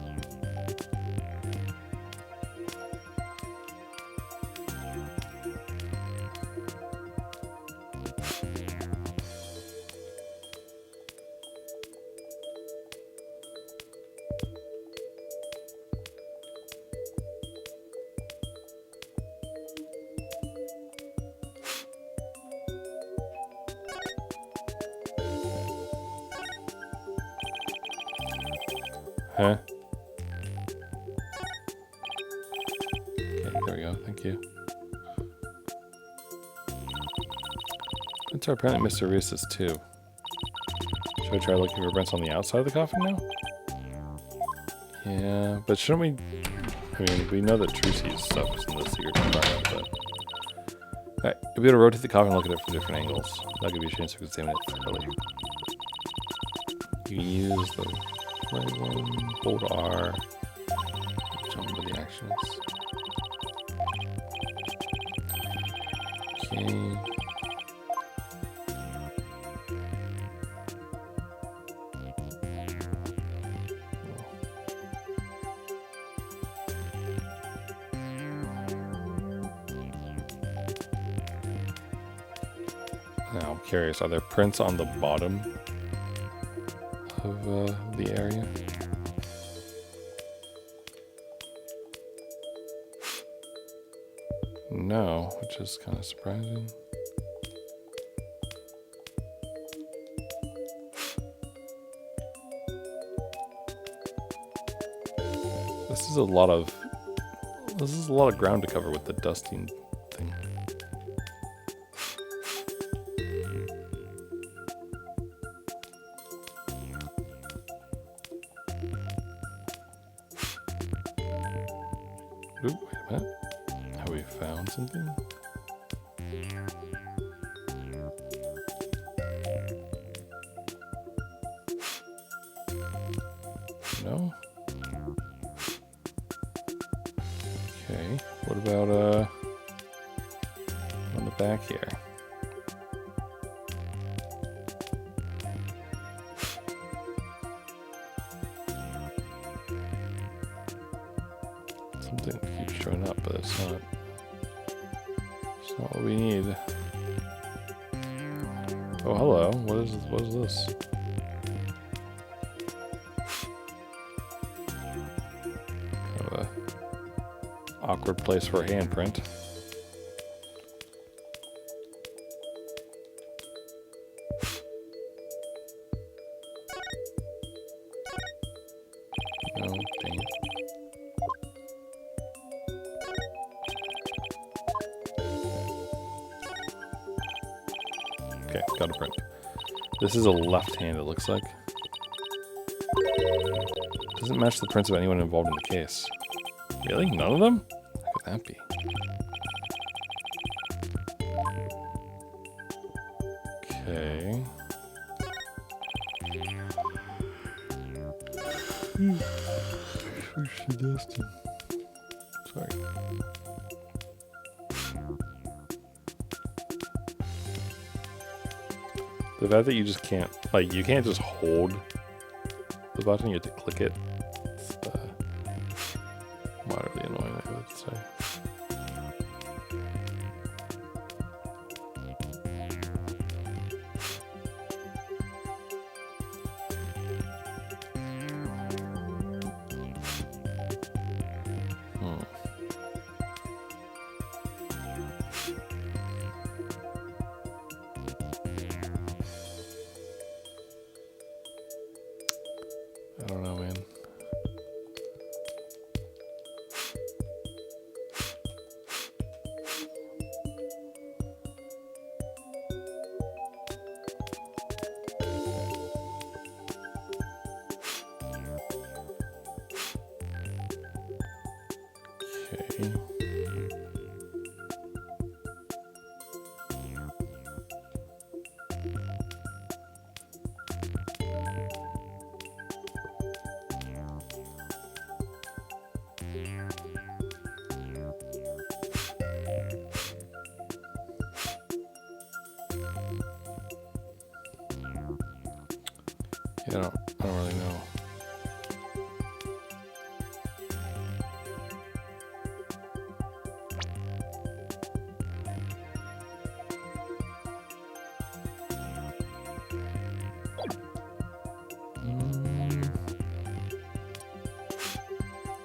Speaker 1: Huh? Okay, there we go. Thank you. Prints are apparently Mr. Reese's too. Should I try looking for prints on the outside of the coffin now? Yeah, but shouldn't we... I mean, we know that Trucy's stuff is in the secret compartment, but... Alright, you'll be able to rotate the coffin and look at it from different angles. That'll give you a chance to examine it thoroughly. You can use the right one, hold R, jump into the actions. Okay. Now I'm curious, are there prints on the bottom of the area? No, which is kind of surprising. This is a lot of ground to cover with the dusting thing. Oop, wait a minute. Have we found something? No? Okay, what about on the back here? Something keeps showing up, but it's not what we need. Oh, hello. What is this? Kind of a awkward place for a handprint. No, dang it. Okay, got a print. This is a left hand, it looks like. Doesn't match the prints of anyone involved in the case. Really? None of them? How could that be? Okay. Sorry. The fact that you just can't, like, you can't just hold the button, you have to click it. It's moderately annoying, I would say. I don't know, man. Okay. Yeah, I don't really know.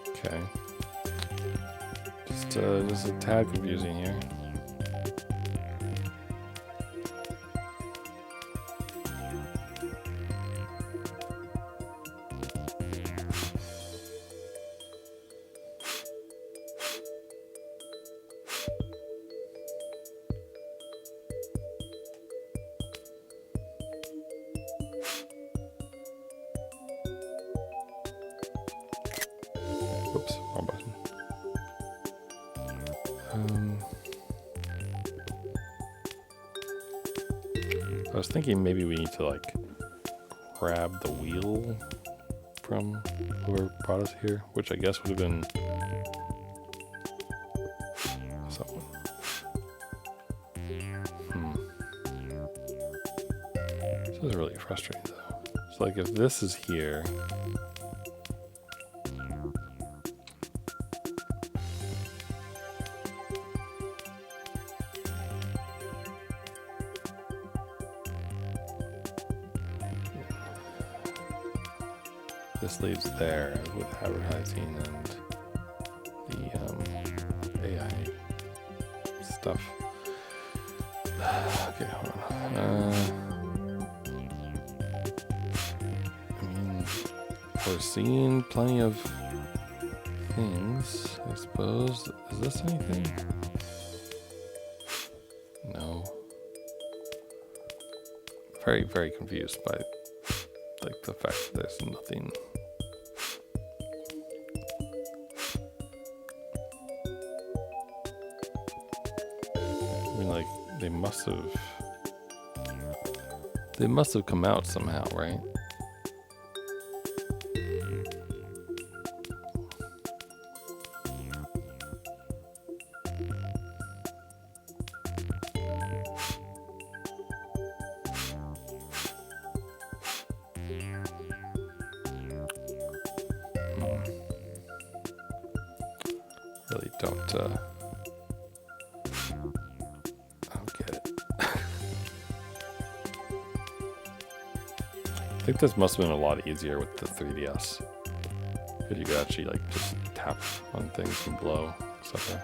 Speaker 1: Okay. Just a tad confusing here. Whoops, wrong button. I was thinking maybe we need to like grab the wheel from whoever brought us here, which I guess would have been someone. This is really frustrating though. So like if this is here, this leads there with advertising and the AI stuff. Okay, hold on. I mean, we're seeing plenty of things, I suppose. Is this anything? No. Very, very confused by like the fact that there's nothing. I mean, like they must have come out somehow, right? Really don't get it. I think this must have been a lot easier with the 3DS. Because you could actually like just tap on things and blow, etc.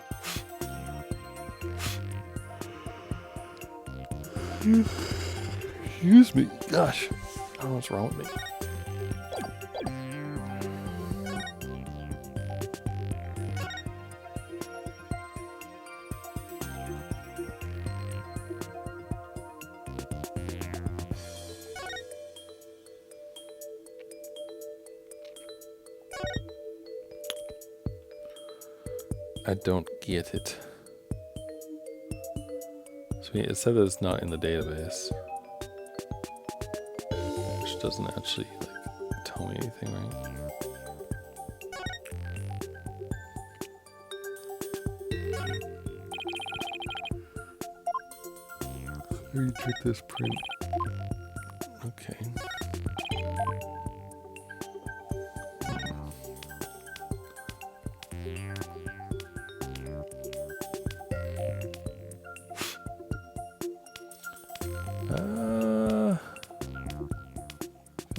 Speaker 1: Excuse me. Gosh. I don't know what's wrong with me. I don't get it. So it said that it's not in the database, which doesn't actually like tell me anything, right? Let me check this print. Okay.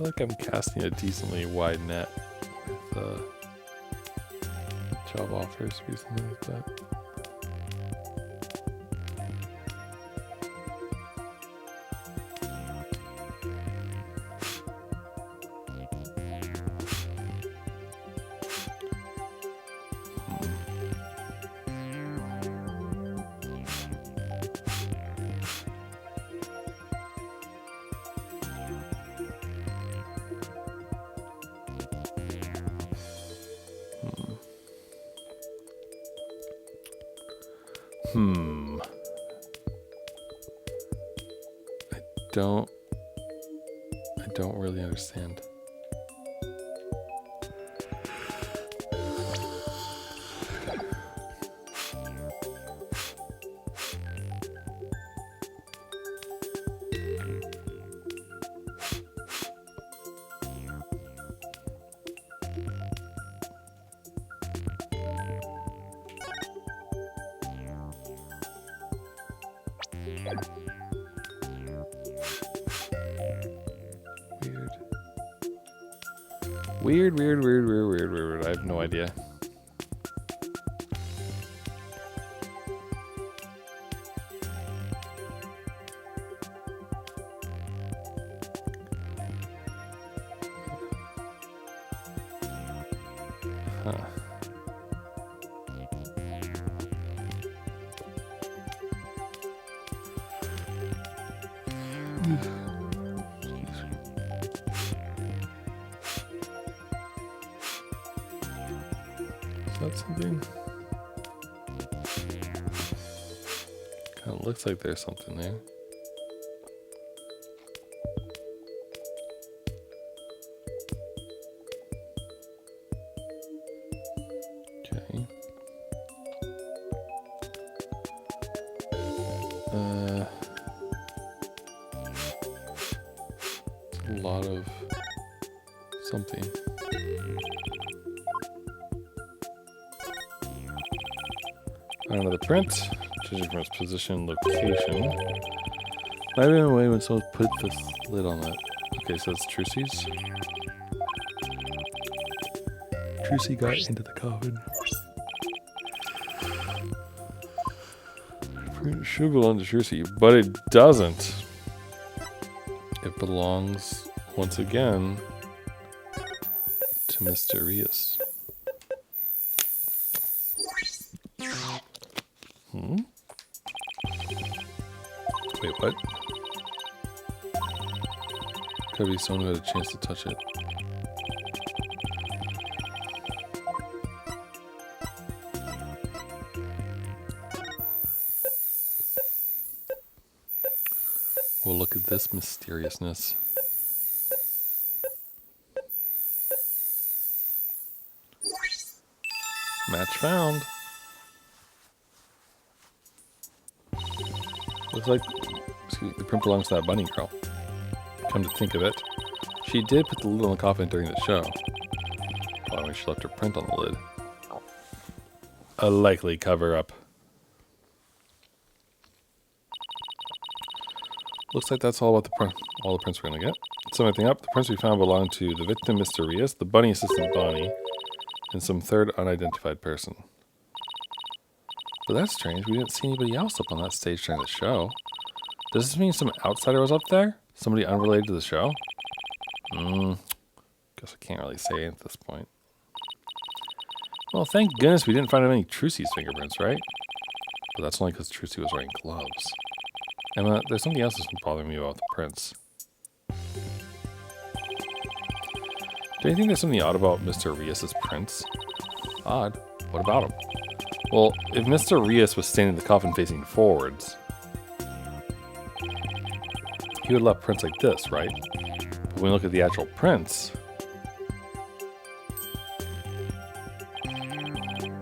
Speaker 1: feel like I'm casting a decently wide net with job offers recently like that. I don't really understand. Weird. I have no idea. Huh. Is that something? Kind of looks like there's something there. Okay. A lot of something. Another print, changing from its position, location. Might have been a way when someone put this lid on that. Okay, so it's Trucy's. Trucy got into the coffin. It should belong to Trucy, but it doesn't. It belongs, once again, to Mysterious. Wait, what? Could be someone who had a chance to touch it. Well, look at this mysteriousness. Match found. Looks like the print belongs to that bunny girl. Come to think of it, she did put the lid on the coffin during the show. Probably when she left her print on the lid. A likely cover-up. Looks like that's all about all the prints we're gonna get. To sum everything up, the prints we found belong to the victim, Mysterious, the bunny assistant Bonnie, and some third unidentified person. But that's strange. We didn't see anybody else up on that stage during the show. Does this mean some outsider was up there? Somebody unrelated to the show? Guess I can't really say at this point. Well, thank goodness we didn't find any Trucy's fingerprints, right? But that's only because Trucy was wearing gloves. Emma, there's something else that's been bothering me about the prints. Do you think there's something odd about Mr. Rios' prints? Odd? What about him? Well, if Mr. Rios was standing in the coffin facing forwards, he would have left prints like this, right? But when we look at the actual prints,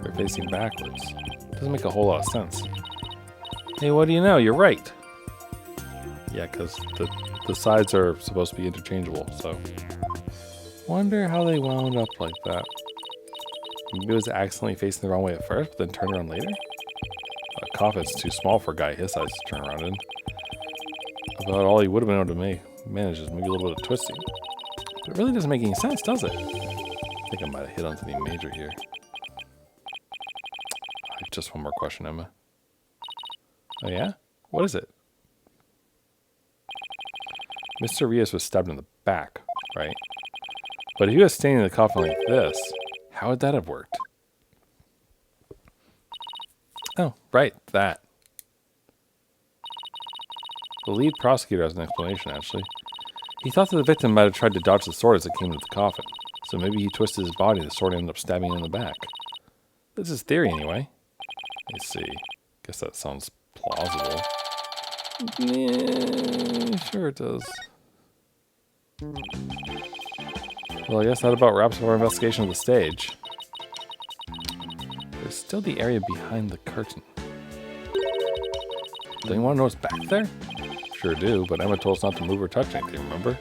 Speaker 1: they're facing backwards. Doesn't make a whole lot of sense. Hey, what do you know? You're right. Yeah, because the sides are supposed to be interchangeable, so. Wonder how they wound up like that. Maybe it was accidentally facing the wrong way at first, but then turned around later? A coffin's too small for a guy his size to turn around in. About all he would have been able to manage is maybe a little bit of twisting. It really doesn't make any sense, does it? I think I might have hit on something major here. Just one more question, Emma. Oh yeah? What is it? Mr. Rios was stabbed in the back, right? But if he was standing in the coffin like this, how would that have worked? Oh, right, that. The lead prosecutor has an explanation, actually. He thought that the victim might have tried to dodge the sword as it came into the coffin, so maybe he twisted his body and the sword ended up stabbing him in the back. That's his theory, anyway. Let's see. Guess that sounds plausible. Yeah, sure it does. Well, I guess that about wraps up our investigation of the stage. There's still the area behind the curtain. Don't you want to know what's back there? Sure do, but Emma told us not to move or touch anything, remember?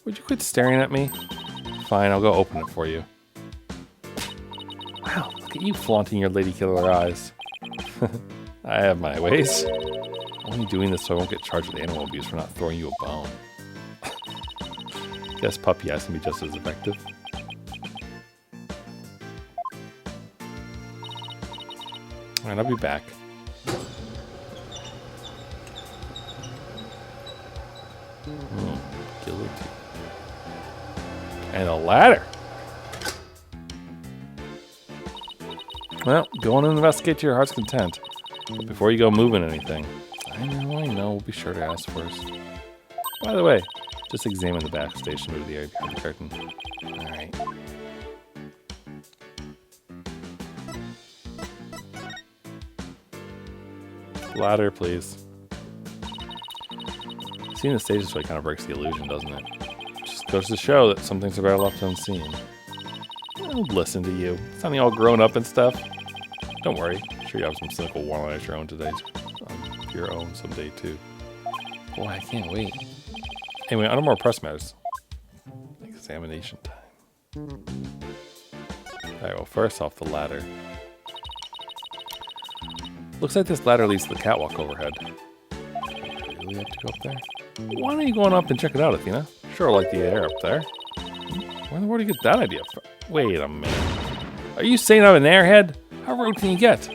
Speaker 1: Would you quit staring at me? Fine, I'll go open it for you. Wow, look at you flaunting your lady killer eyes. I have my ways. I'm only doing this so I won't get charged with animal abuse for not throwing you a bone. Guess puppy eyes can be just as effective. Alright, I'll be back. Guillotine. And a ladder. Well, go on and investigate to your heart's content. But before you go moving anything. I know, we'll be sure to ask first. By the way, just examine the backstage to move the area behind the curtain. Alright. Ladder, please. Seeing the stage this way kind of breaks the illusion, doesn't it? Just goes to show that some things are better left unseen. I'll listen to you. Sounding all grown up and stuff. Don't worry. I'm sure you have some cynical one-liners your own today. Your own someday too. Boy, I can't wait. Anyway, on to more press matters. Examination time. Alright, well, first off, the ladder. Looks like this ladder leads to the catwalk overhead. Really have to go up there? Why don't you go on up and check it out, Athena? Sure, I like the air up there. Where in the world did you get that idea from? Wait a minute. Are you saying I'm an airhead? How rude can you get?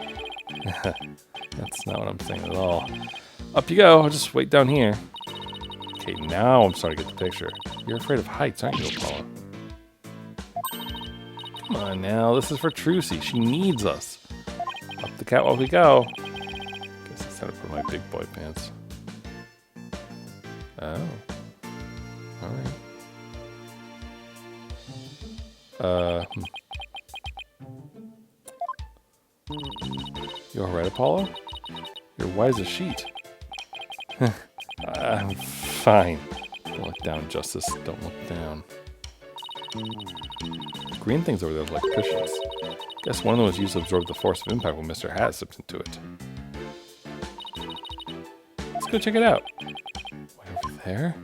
Speaker 1: That's not what I'm saying at all. Up you go. I'll just wait down here. Okay, now I'm starting to get the picture. You're afraid of heights, aren't you, Apollo? Come on now. This is for Trucy. She needs us. Up the catwalk we go. Guess it's time to put my big boy pants. Oh. Alright. You alright, Apollo? You're white as a sheet. I'm fine. Don't look down, Justice. Don't look down. Green things over there look like cushions. Guess one of them was used to absorb the force of impact when Mr. Hat slipped into it. Let's go check it out. Way over there?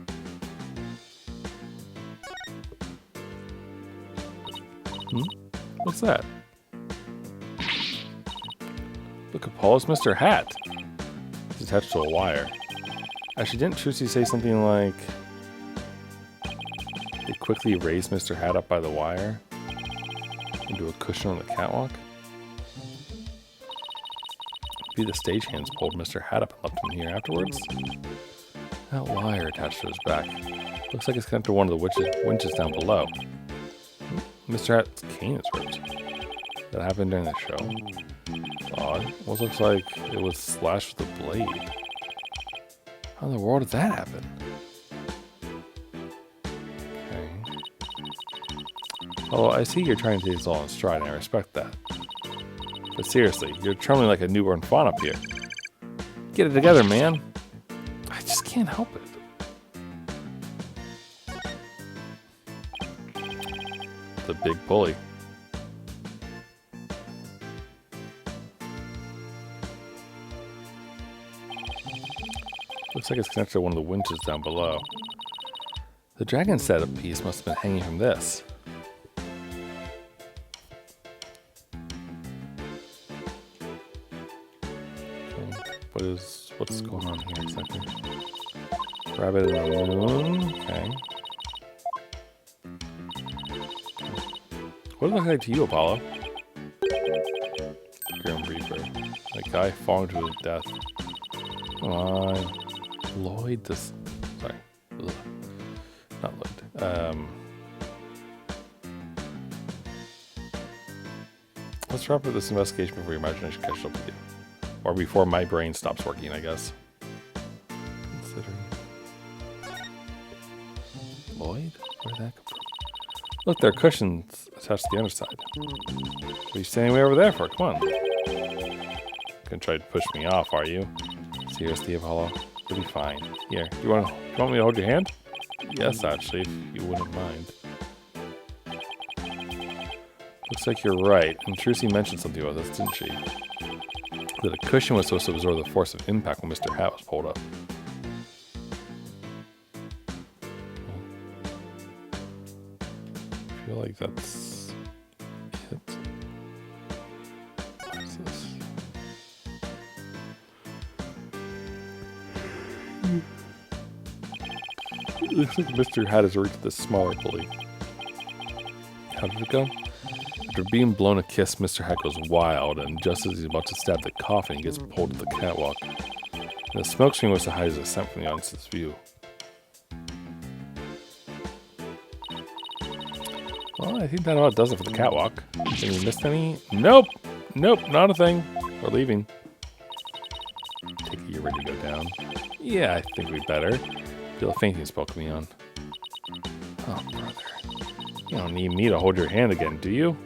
Speaker 1: What's that? Look, Apollo's Mr. Hat. It's attached to a wire. Actually, didn't Trucy say something like they quickly raised Mr. Hat up by the wire into a cushion on the catwalk? Maybe the stagehands pulled Mr. Hat up and left him here afterwards? That wire attached to his back. Looks like it's connected to one of the winches down below. Mr. Hat's cane is ripped. That happened during the show. Odd. Almost looks like it was slashed with a blade. How in the world did that happen? Okay. Oh, I see you're trying to take this all in stride, and I respect that. But seriously, you're trembling like a newborn fawn up here. Get it together, man. I just can't help it. It's a big pulley. Looks like it's connected to one of the winches down below. The dragon setup piece must have been hanging from this. Okay, what is What's going on here exactly? Rabbit in the moon. Okay. What does it look like to you, Apollo? Grim Reaper. That guy falling to his death. Come on. Lloyd, this... Sorry. Ugh. Not Lloyd. Let's wrap up this investigation before your imagination catches up with you. Or before my brain stops working, I guess. Considering... Lloyd? Where did that come from? Look, there are cushions attached to the underside. What are you standing way over there for? Come on. Gonna try to push me off, are you? Seriously, Apollo? You'll be fine. Here, do you want me to hold your hand? Yes, actually, if you wouldn't mind. Looks like you're right. And Trucy mentioned something about this, didn't she? That a cushion was supposed to absorb the force of impact when Mr. Hat was pulled up. I feel like that's it. What is this? It looks like Mr. Hat has reached this smaller pulley. How did it go? After being blown a kiss, Mr. Hat goes wild, and just as he's about to stab the coffin, he gets pulled to the catwalk. And the smoke screen was to hide his ascent from the audience's view. Well, I think that about does it for the catwalk. Think we missed any? Nope! Nope, not a thing. We're leaving. Take it you're ready to go down. Yeah, I think we better. Feel a fainting spell coming on. Oh, brother. You don't need me to hold your hand again, do you?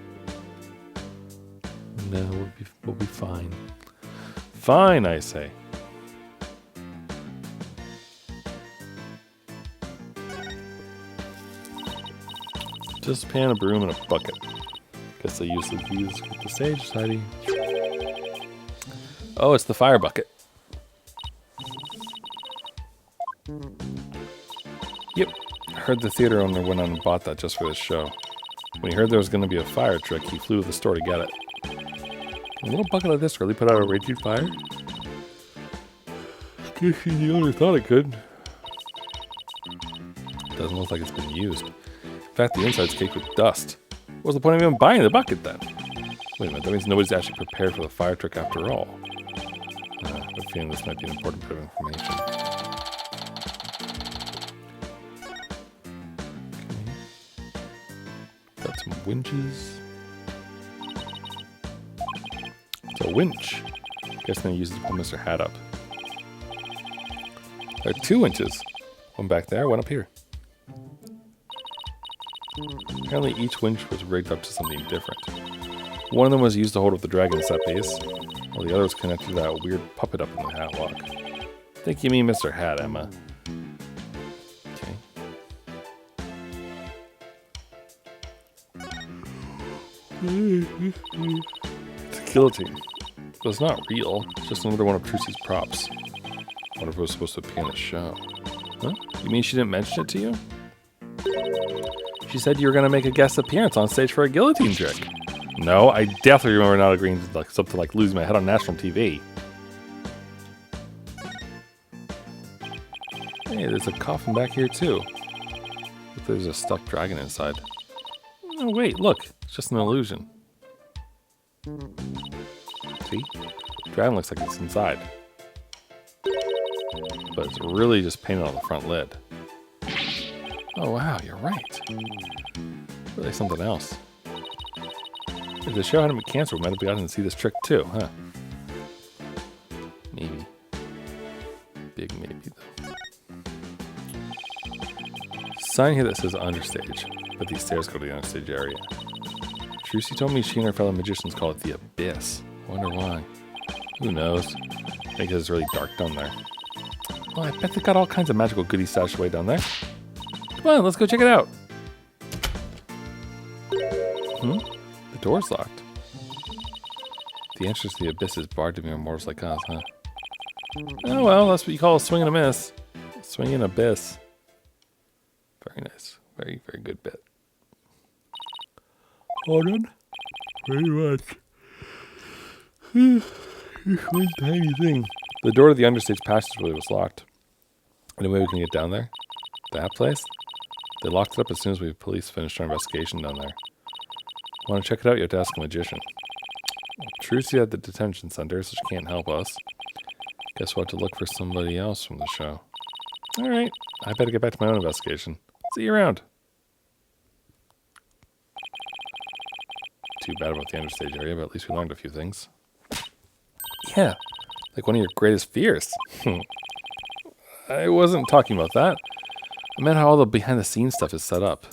Speaker 1: No, we'll be fine. Fine, I say. Just pan, a broom, and a bucket. Guess they use these with the Sage Society. Oh, it's the fire bucket. Yep. I heard the theater owner went on and bought that just for this show. When he heard there was going to be a fire trick, he flew to the store to get it. A little bucket like this really put out a raging fire? Guess the owner thought it could. Doesn't look like it's been used. In fact, the inside's caked with dust. What's the point of even buying the bucket then? Wait a minute, that means nobody's actually prepared for the fire trick after all. I have a feeling this might be an important bit of information. Okay. Got some winches. It's a winch. Guess they use it to pull Mr. Hat up. There are 2 winches. One back there, one up here. Apparently each winch was rigged up to something different. One of them was used to hold up the dragon set base, while the other was connected to that weird puppet up in the hatwalk. Think you mean Mr. Hat, Emma. Okay. It's a guillotine. But it's not real. It's just another one of Trucy's props. I wonder if it was supposed to appear in the show. Huh? You mean she didn't mention it to you? She said you were going to make a guest appearance on stage for a guillotine trick. No, I definitely remember not agreeing to something like losing my head on national TV. Hey, there's a coffin back here too. But there's a stuffed dragon inside. Oh wait, look, it's just an illusion. See? Dragon looks like it's inside. But it's really just painted on the front lid. Oh wow, you're right. Really something else. If the show hadn't been canceled, we might have gotten to see this trick too, huh? Maybe. Big maybe, though. Sign here that says understage, but these stairs go to the understage area. Trucy told me she and her fellow magicians call it the Abyss. I wonder why. Who knows? Maybe because it's really dark down there. Well, I bet they got all kinds of magical goodies stashed away down there. Come on, let's go check it out. The door's locked. The entrance to the Abyss is barred to mere mortals like us, huh? Oh well, that's what you call a swing and a miss. Swing and abyss. Very nice. Very, very good bit. Hold on. Very much. This one tiny thing. The door to the understage passageway was locked. Any way we can get down there? That place? They locked it up as soon as police finished our investigation down there. Want to check it out? You have to ask a magician. Trucy at the detention center, so she can't help us. Guess we'll have to look for somebody else from the show. Alright, I better get back to my own investigation. See you around. Too bad about the understage area, but at least we learned a few things. Yeah, like one of your greatest fears. I wasn't talking about that. I meant how all the behind-the-scenes stuff is set up.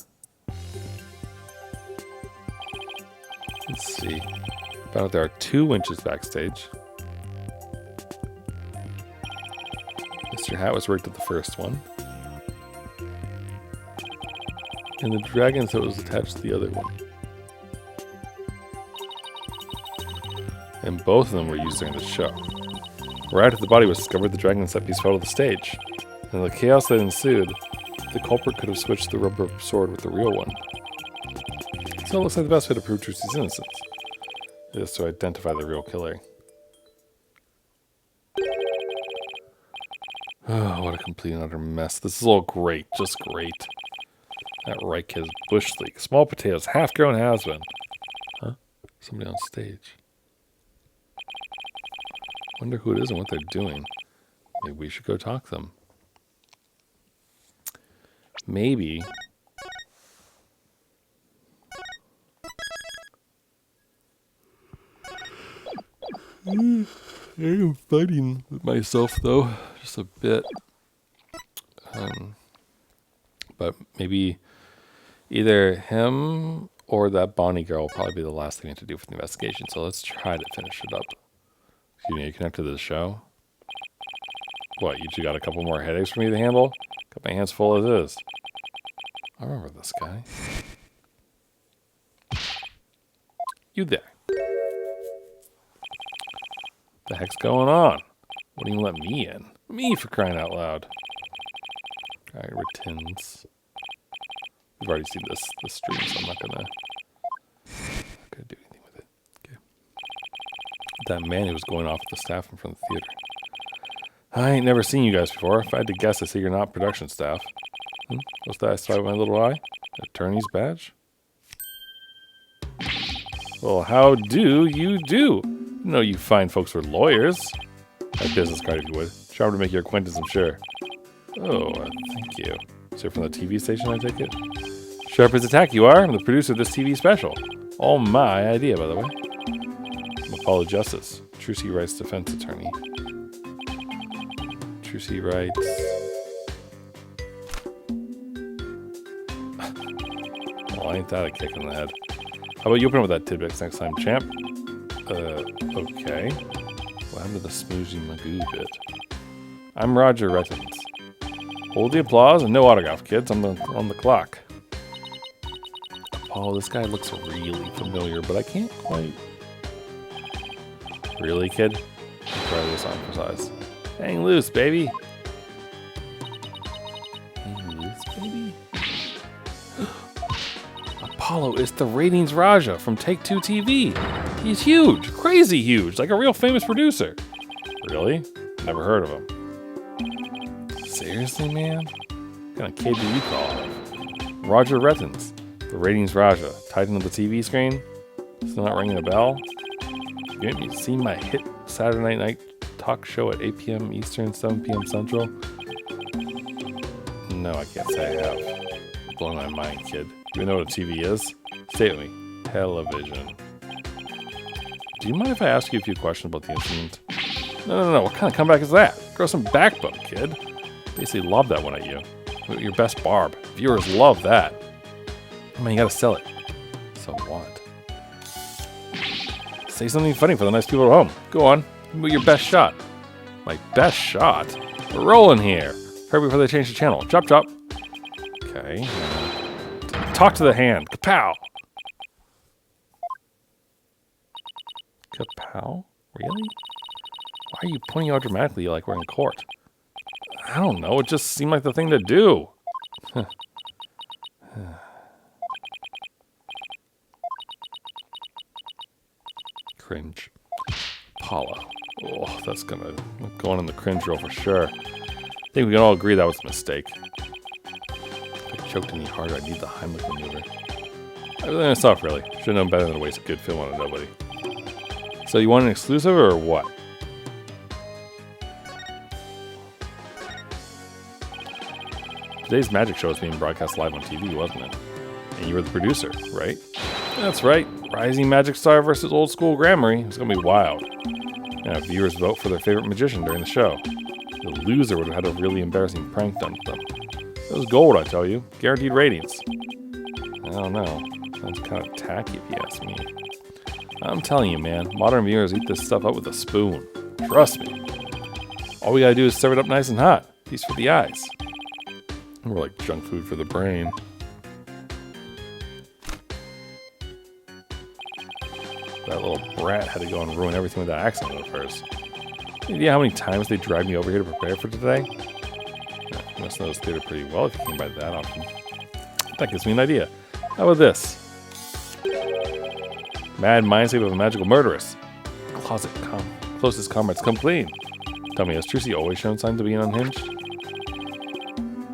Speaker 1: Let's see. Found out there are 2 winches backstage. Mr. Hat was rigged at the first one. And the dragon that was attached to the other one. And both of them were used during the show. Right after the body was discovered, the dragon set piece fell to the stage. And in the chaos that ensued, the culprit could have switched the rubber sword with the real one. So it looks like the best way to prove Trucy's innocence is to identify the real killer. Oh, what a complete and utter mess. This is all great, just great. That right kid's bush league. Small potatoes, half grown has-been. Huh? Somebody on stage. Wonder who it is and what they're doing. Maybe we should go talk to them. Maybe. I am fighting with myself though, just a bit. But maybe either him or that Bonnie girl will probably be the last thing we have to do for the investigation. So let's try to finish it up. Excuse me, are you connected to the show? What, you two got a couple more headaches for me to handle? Got my hands full as is. I remember this guy. You there. What the heck's going on? Wouldn't even let me in. Me, for crying out loud. Alright, retins. We've already seen this stream, so I'm not gonna do anything with it. Okay. That man who was going off with the staff in front of the theater. I ain't never seen you guys before. If I had to guess, I say you're not production staff. What's that I saw with my little eye? Attorney's badge? Well, how do you do? No, you fine folks were lawyers. My business card, if you would. Charmed to make your acquaintance, I'm sure. Oh, thank you. So you're from the TV station, I take it? Sharp as a tack you are. I'm the producer of this TV special. All my idea, by the way. I'm Apollo Justice. Trucy Wright's defense attorney. Trucy Wright. Well, ain't that a kick in the head. How about you open up with that tidbits next time, champ? Okay. What happened to the smoozy magoo bit? I'm Roger Rettins. Hold the applause and no autograph, kids. I'm on the clock. Oh, this guy looks really familiar, but I can't quite... Really, kid? Try this on for size. Hang loose, baby. Hang loose, baby. Apollo is the ratings Raja from Take Two TV. He's huge, crazy huge, like a real famous producer. Really? Never heard of him. Seriously, man? What kind of kid do you call him? Roger Rettins, the ratings Raja, tied into the TV screen. Still not ringing a bell? You haven't seen my hit Saturday night talk show at 8 p.m. Eastern, 7 p.m. Central? No, I can't say I have. You're blowing my mind, kid. Do you know what a TV is? Say it with me. Television. Do you mind if I ask you a few questions about the incident? No. What kind of comeback is that? Grow some backbone, kid. Basically lob that one at you. Your best barb. Viewers love that. I mean, you gotta sell it. So what? Say something funny for the nice people at home. Go on. Give your best shot. My best shot? We're rolling here. Hurry before they change the channel. Chop, chop. Okay. Talk to the hand. Kapow! Kapow? Really? Why are you pointing out dramatically like we're in court? I don't know. It just seemed like the thing to do. Cringe. Apollo. Oh, that's gonna go on in the cringe roll for sure. I think we can all agree that was a mistake. If I choked any harder, I'd need the Heimlich maneuver. Everything I saw, really. Should have known better than to waste a good film on a nobody. So you want an exclusive or what? Today's magic show was being broadcast live on TV, wasn't it? And you were the producer, right? That's right. Rising magic star versus old school Gramarye. It's going to be wild. And have viewers vote for their favorite magician during the show. The loser would have had a really embarrassing prank done to them. It was gold, I tell you. Guaranteed ratings. I don't know. Sounds kind of tacky if you ask me. I'm telling you, man. Modern viewers eat this stuff up with a spoon. Trust me. All we gotta do is serve it up nice and hot. Feast for the eyes. More like junk food for the brain. That little brat had to go and ruin everything with that accent of hers. Any idea how many times they dragged me over here to prepare for today? Yeah, you must know this theater pretty well if you came by that often. That gives me an idea. How about this? Mad mindscape of a magical murderess. Closest comrades come clean. Tell me, has Trucy always shown signs of being unhinged?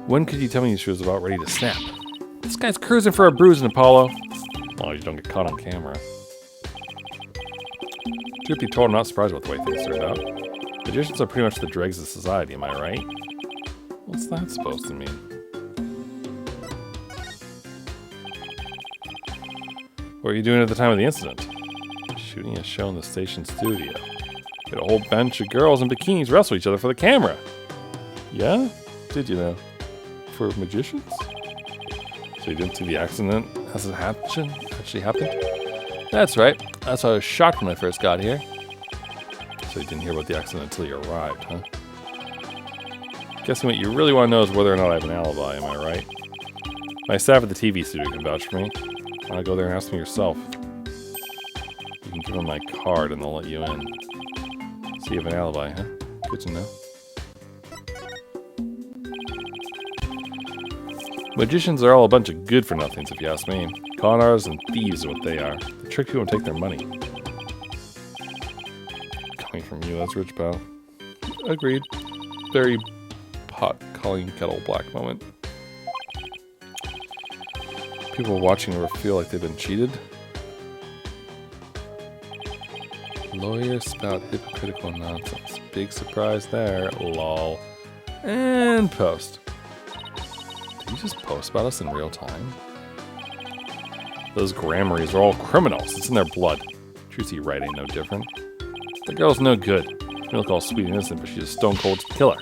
Speaker 1: When could you tell me she was about ready to snap? This guy's cruising for a bruising, Apollo. Oh, you don't get caught on camera. Truth be told, I'm not surprised with the way things turned out. Magicians are pretty much the dregs of society, am I right? What's that supposed to mean? What were you doing at the time of the incident? Shooting a show in the station studio. We had a whole bunch of girls in bikinis wrestle each other for the camera. Yeah? Did you know? For magicians? So you didn't see the accident as it actually happened? That's right. That's why I was shocked when I first got here. So you didn't hear about the accident until you arrived, huh? Guessing what you really want to know is whether or not I have an alibi, am I right? My staff at the TV studio can vouch for me. Why not go there and ask them yourself? You can give them my card and they'll let you in. So you have an alibi, huh? Good to know. Magicians are all a bunch of good-for-nothings, if you ask me. Con artists and thieves are what they are. They trick people and take their money. Coming from you, that's rich, pal. Agreed. Very pot calling kettle black moment. People watching ever feel like they've been cheated? Lawyers spout hypocritical nonsense. Big surprise there, lol. And post. Did you just post about us in real time? Those Gramaryes are all criminals. It's in their blood. Trucy right ain't no different. The girl's no good. She look all sweet and innocent, but she's a stone cold killer.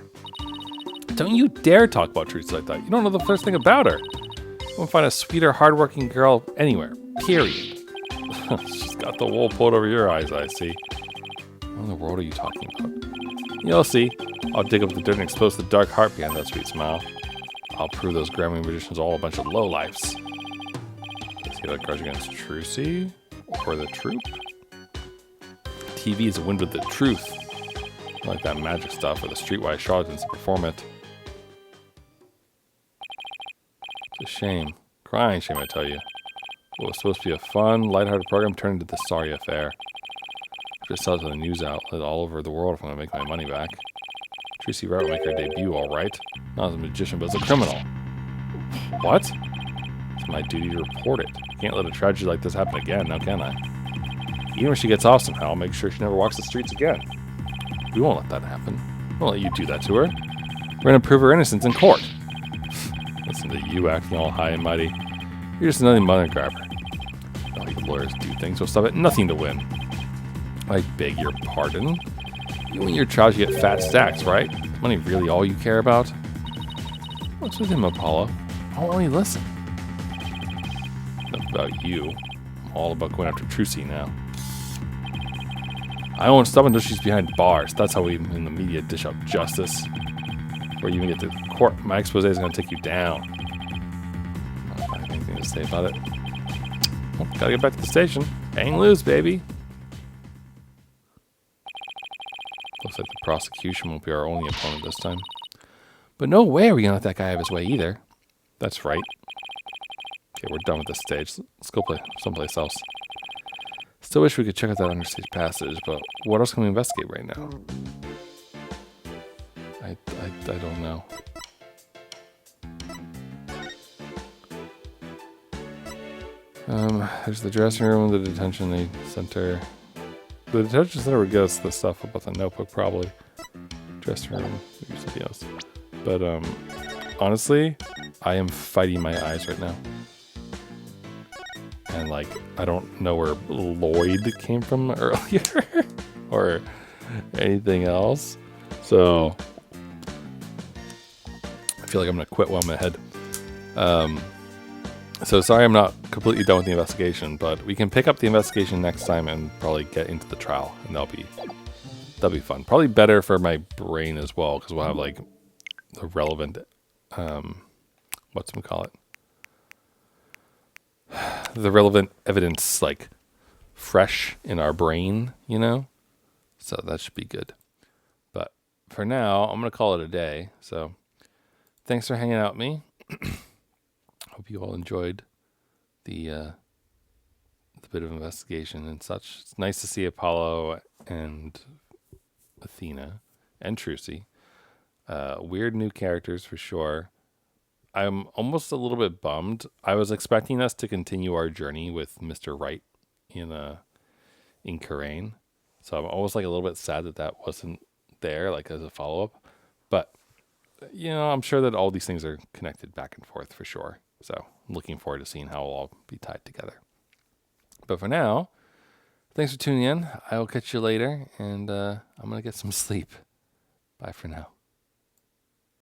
Speaker 1: Don't you dare talk about Trucy like that. You don't know the first thing about her. You won't find a sweeter, hardworking girl anywhere. Period. She's got the wool pulled over your eyes, I see. What in the world are you talking about? You'll see. I'll dig up the dirt and expose the dark heart behind that sweet smile. I'll prove those Gramarye magicians are all a bunch of lowlifes. Let's get a grudge against Trucy or the troop. TV is a wind with the truth. I like that magic stuff or the streetwise charlatans to perform it. It's a shame. Crying shame, I tell you. What was supposed to be a fun, lighthearted program turned into this sorry affair. I just saw it to the news outlet all over the world if I'm going to make my money back. Trucy Wright will make her debut, all right. Not as a magician, but as a criminal. What? It's my duty to report it. Can't let a tragedy like this happen again, now can I? Even if she gets off somehow, I'll make sure she never walks the streets again. We won't let that happen. We won't let you do that to her. We're going to prove her innocence in court. Listen to you acting all high and mighty. You're just another money grabber. All you lawyers do things will stop at nothing to win. I beg your pardon. You and your child, you get fat stacks, right? Is money really all you care about? What's with him, Apollo? Why won't he listen? Enough about you. I'm all about going after Trucy now. I won't stop until she's behind bars. That's how we in the media dish up justice. Before you even get to court, my expose is going to take you down. I don't have anything to say about it. Well, gotta get back to the station. Hang loose, baby. Looks like the prosecution won't be our only opponent this time. But no way are we gonna let that guy have his way either. That's right. Okay, we're done with this stage. Let's go play someplace else. Still wish we could check out that understage passage, but what else can we investigate right now? I don't know. There's the dressing room, the detention center. The detention center would get us the stuff about the notebook, probably. Dressing room, maybe something else. But honestly, I am fighting my eyes right now. And like, I don't know where Lloyd came from earlier or anything else. So I feel like I'm gonna quit while I'm ahead. So sorry I'm not completely done with the investigation, but we can pick up the investigation next time and probably get into the trial, and that'll be fun. Probably better for my brain as well, because we'll have like the relevant the relevant evidence like fresh in our brain, you know? So that should be good. But for now, I'm gonna call it a day. So thanks for hanging out with me. Hope you all enjoyed the bit of investigation and such. It's nice to see Apollo and Athena and Trucy. Weird new characters for sure. I'm almost a little bit bummed. I was expecting us to continue our journey with Mr. Wright in Karain. So I'm almost like a little bit sad that wasn't there, like as a follow-up. But you know, I'm sure that all these things are connected back and forth for sure. So I'm looking forward to seeing how it'll all be tied together. But for now, thanks for tuning in. I will catch you later, and I'm going to get some sleep. Bye for now.